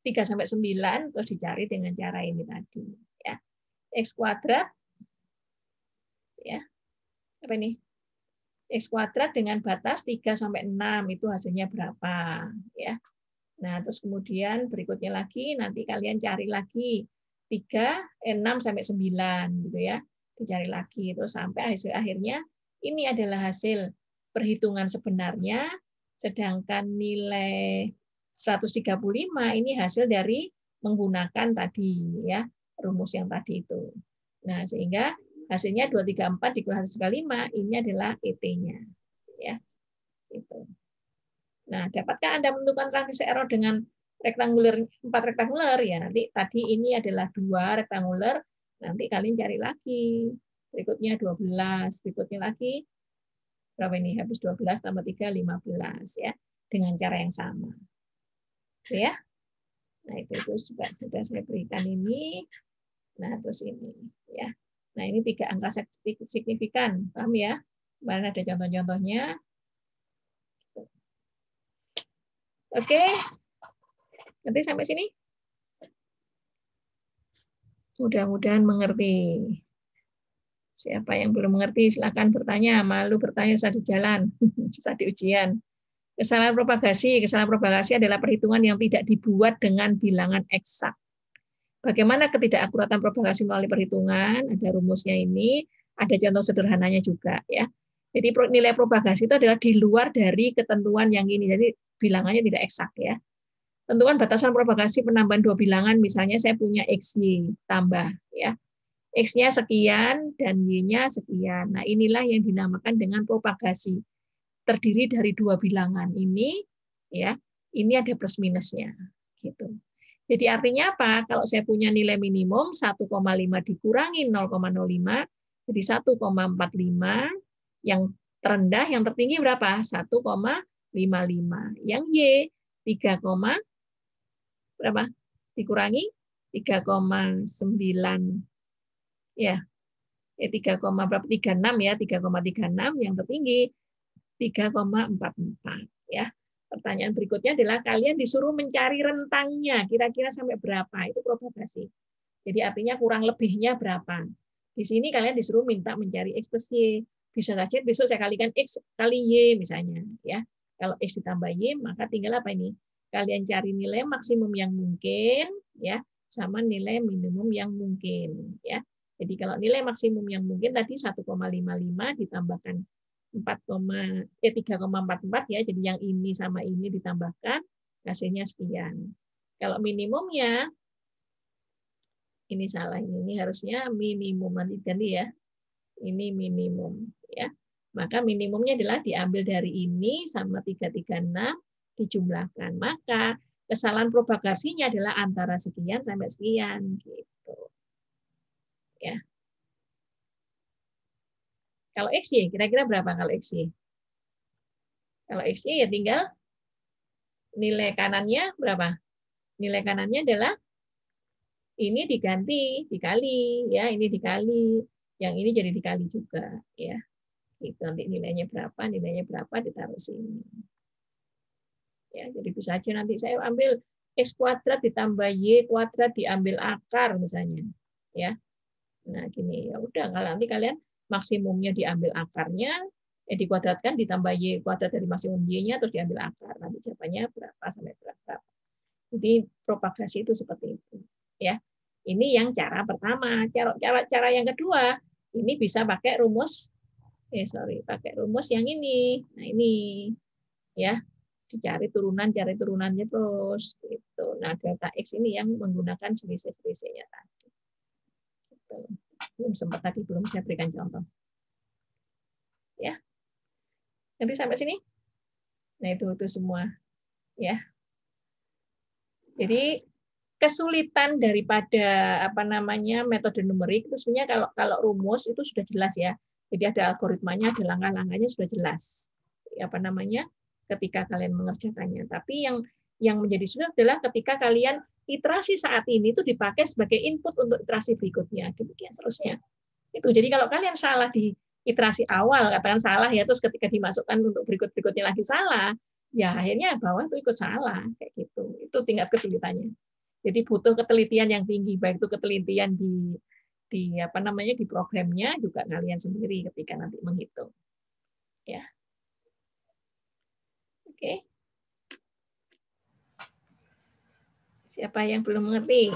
3 sampai 9 terus dicari dengan cara ini tadi, ya. X kuadrat, ya. Apa ini? X kuadrat dengan batas 3 sampai 6 itu hasilnya berapa, ya. Nah, terus kemudian berikutnya lagi nanti kalian cari lagi 6 sampai 9 gitu ya. Dicari lagi terus sampai hasil akhirnya ini adalah hasil perhitungan sebenarnya, sedangkan nilai 135 ini hasil dari menggunakan tadi ya, rumus yang tadi itu. Nah, sehingga hasilnya 234 dikurangi 135 ini adalah ET-nya ya. Itu. Nah, dapatkah Anda menentukan transfer error dengan rektanguler 4 rektanguler ya? Nanti tadi ini adalah 2 rektanguler, nanti kalian cari lagi. Berikutnya 12, berikutnya lagi berapa ini? Habis 12 tambah 3 15 ya, dengan cara yang sama. Oke ya. Nah, itu sudah saya berikan ini. Nah, terus ini ya. Nah, ini 3 angka signifikan. Paham ya? Kemarin ada contoh-contohnya. Oke. Nanti sampai sini. Mudah-mudahan mengerti. Siapa yang belum mengerti, silakan bertanya. Malu bertanya saat di jalan, saat di ujian. Kesalahan propagasi adalah perhitungan yang tidak dibuat dengan bilangan eksak. Bagaimana ketidakakuratan propagasi melalui perhitungan? Ada rumusnya ini, ada contoh sederhananya juga ya. Jadi nilai propagasi itu adalah di luar dari ketentuan yang ini. Jadi bilangannya tidak eksak ya. Tentukan batasan propagasi penambahan 2 bilangan, misalnya saya punya XY tambah ya. X-nya sekian dan Y-nya sekian. Nah, inilah yang dinamakan dengan propagasi. Terdiri dari 2 bilangan ini ya. Ini ada plus minusnya gitu. Jadi artinya apa? Kalau saya punya nilai minimum 1,5 dikurangi 0,05, Jadi 1,45, yang terendah, yang tertinggi berapa? 1,55. Yang Y 3, berapa? Dikurangi 3,9 ya. 3, berapa? 36 ya, 3,36, yang tertinggi 3,44 ya. Pertanyaan berikutnya adalah kalian disuruh mencari rentangnya, kira-kira sampai berapa? Itu propagasi. Jadi artinya kurang lebihnya berapa. Di sini kalian disuruh minta mencari X plus Y. Bisa saja besok saya kalikan X kali Y misalnya. Ya. Kalau X ditambah Y, maka tinggal apa ini? Kalian cari nilai maksimum yang mungkin, ya, sama nilai minimum yang mungkin. Ya. Jadi kalau nilai maksimum yang mungkin tadi 1,55 ditambahkan 3,44 ya. Jadi yang ini sama ini ditambahkan, hasilnya sekian. Kalau minimumnya, ini salah, ini harusnya minimum, nanti ganti ya. Ini minimum ya. Maka minimumnya adalah diambil dari ini sama 336 dijumlahkan. Maka kesalahan propagasinya adalah antara sekian sampai sekian gitu. Ya. Kalau XY kira-kira berapa kalau XY? Kalau XY ya tinggal nilai kanannya berapa? Nilai kanannya adalah ini diganti, dikali, ya ini dikali, yang ini jadi dikali juga, ya. Itu nanti nilainya berapa ditaruh sini. Ya, jadi bisa aja nanti saya ambil X kuadrat ditambah Y kuadrat diambil akar misalnya, ya. Nah gini, ya udah kalau nanti kalian maksimumnya diambil akarnya, dikuadratkan ditambah Y kuadrat dari maksimum Y-nya terus diambil akar, nanti jawabannya berapa sampai berapa. Jadi propagasi itu seperti itu, ya. Ini yang cara pertama. Cara yang kedua, ini bisa pakai rumus pakai rumus yang ini. Nah, ini ya. Dicari cari turunannya terus gitu. Nah, delta X ini yang menggunakan selisih-selisihnya tadi. Gitu. Belum saya berikan contoh. Ya. Nanti sampai sini. Nah, itu semua. Ya. Jadi kesulitan daripada metode numerik itu sebenarnya kalau rumus itu sudah jelas ya. Jadi ada algoritmanya, ada langkah-langkahnya sudah jelas. Ketika kalian mengerjakannya. Tapi yang menjadi sulit adalah ketika kalian iterasi saat ini itu dipakai sebagai input untuk iterasi berikutnya. Demikian seterusnya. Itu. Jadi kalau kalian salah di iterasi awal, katakan salah ya, terus ketika dimasukkan untuk berikut-berikutnya lagi salah, ya akhirnya bawah itu ikut salah kayak gitu. Itu tingkat kesulitannya. Jadi butuh ketelitian yang tinggi, baik itu ketelitian di programnya juga kalian sendiri ketika nanti menghitung. Ya. Oke. Siapa yang belum mengerti?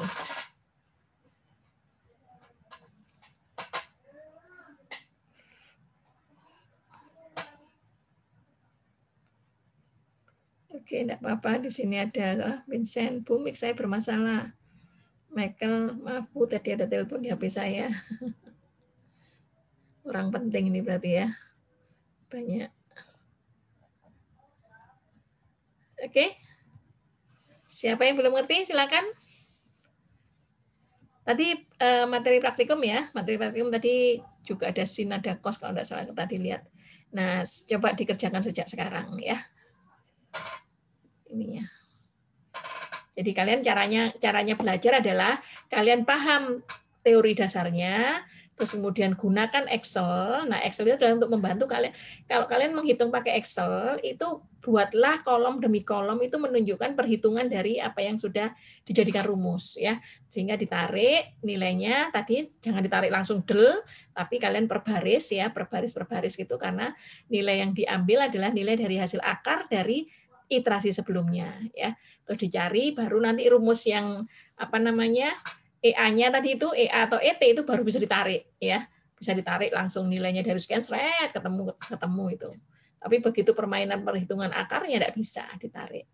Oke, enggak apa-apa. Di sini ada Vincent, Bumik, saya bermasalah. Michael, maaf Bu, tadi ada telepon di HP saya. Orang penting ini berarti ya. Banyak. Oke. Siapa yang belum ngerti, silakan. Tadi materi praktikum ya. Materi praktikum tadi juga ada sin, ada kos kalau enggak salah tadi lihat. Nah, coba dikerjakan sejak sekarang ya. Ininya. Jadi kalian caranya belajar adalah kalian paham teori dasarnya, terus kemudian gunakan Excel. Nah, Excel itu adalah untuk membantu kalian. Kalau kalian menghitung pakai Excel, itu buatlah kolom demi kolom itu menunjukkan perhitungan dari apa yang sudah dijadikan rumus ya. Sehingga ditarik nilainya tadi jangan ditarik langsung del, tapi kalian per baris ya, per baris gitu karena nilai yang diambil adalah nilai dari hasil akar dari iterasi sebelumnya ya. Terus dicari baru nanti rumus yang EA-nya tadi itu EA atau ET itu baru bisa ditarik ya. Bisa ditarik langsung nilainya dari sekian seret ketemu itu. Tapi begitu permainan perhitungan akarnya tidak bisa ditarik.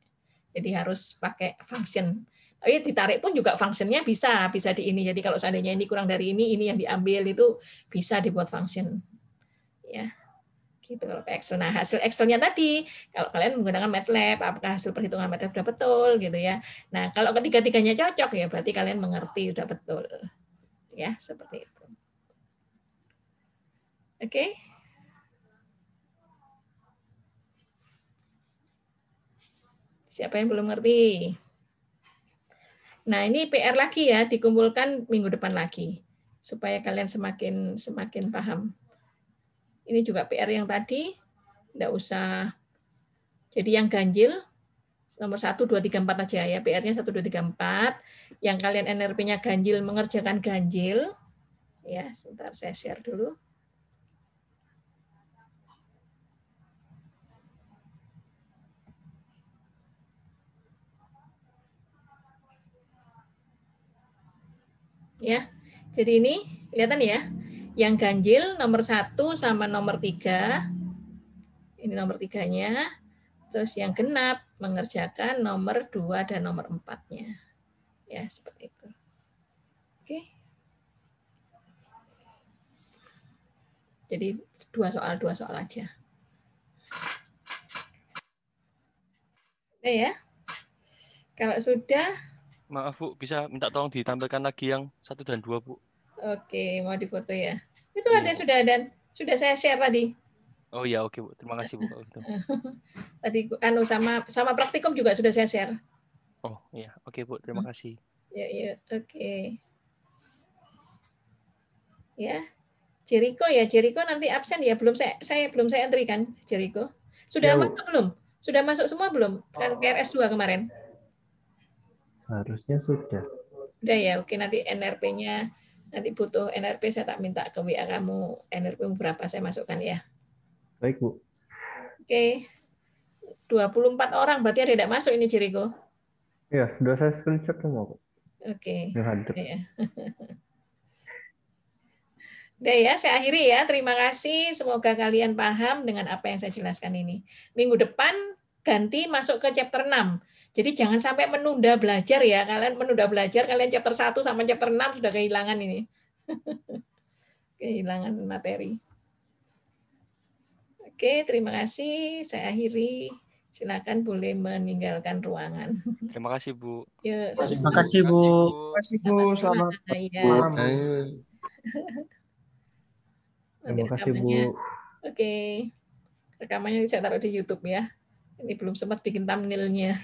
Jadi harus pakai function. Tapi ditarik pun juga functionnya bisa di ini. Jadi kalau seandainya ini kurang dari ini yang diambil itu bisa dibuat function. Ya. Gitu kalau ke Excel. Nah, hasil Excel-nya tadi, kalau kalian menggunakan MATLAB, apakah hasil perhitungan MATLAB sudah betul gitu ya. Nah, kalau ketiga-tiganya cocok ya berarti kalian mengerti sudah betul. Ya, seperti itu. Oke. Siapa yang belum ngerti? Nah, ini PR lagi ya, dikumpulkan minggu depan lagi supaya kalian semakin paham. Ini juga PR yang tadi, enggak usah. Jadi yang ganjil nomor 1 2 3 4 aja ya. PR-nya 1 2 3 4. Yang kalian NRP-nya ganjil mengerjakan ganjil. Ya, sebentar saya share dulu. Ya. Jadi ini kelihatan ya. Yang ganjil nomor 1 sama nomor 3. Ini nomor 3-nya. Terus yang genap mengerjakan nomor 2 dan nomor 4-nya. Ya, seperti itu. Oke. Jadi dua soal aja. Oke ya. Kalau sudah, Maaf Bu, bisa minta tolong ditampilkan lagi yang 1 dan 2 Bu. oke, mau difoto ya. Itu Iya, ada Bu. sudah saya share tadi. Oh iya, oke Bu. Terima kasih Bu kalau gitu. Tadi sama praktikum juga sudah saya share. Oh iya, oke Bu. Terima kasih. Ya, oke. Ya. Jericho nanti absen ya, belum saya entry kan, Jericho. Sudah Ya, Bu. masuk belum? Sudah masuk semua belum? Kan PRS 2 kemarin. Harusnya sudah. Udah ya, oke, nanti NRP-nya nanti butuh NRP, saya tak minta ke WA kamu NRP berapa saya masukkan ya. Baik, Bu. Oke. 24 orang berarti ada yang tidak masuk ini Jericho. Ya, sudah saya screenshot semua, Bu. Oke. Yang hadir. Ya. Udah ya, saya akhiri ya. Terima kasih. Semoga kalian paham dengan apa yang saya jelaskan ini. Minggu depan ganti masuk ke chapter 6. Jadi jangan sampai menunda belajar ya. Kalian menunda belajar, kalian chapter 1 sampai chapter 6 sudah kehilangan ini. Kehilangan materi. Oke, terima kasih. Saya akhiri. Silakan boleh meninggalkan ruangan. Terima kasih Bu. Yuk, Terima kasih Bu. Terima kasih Bu. Selamat Ya. malam. Nanti Terima kasih, Bu. rekamannya. Oke. Rekamannya saya taruh di YouTube ya. Ini belum sempat bikin thumbnail-nya.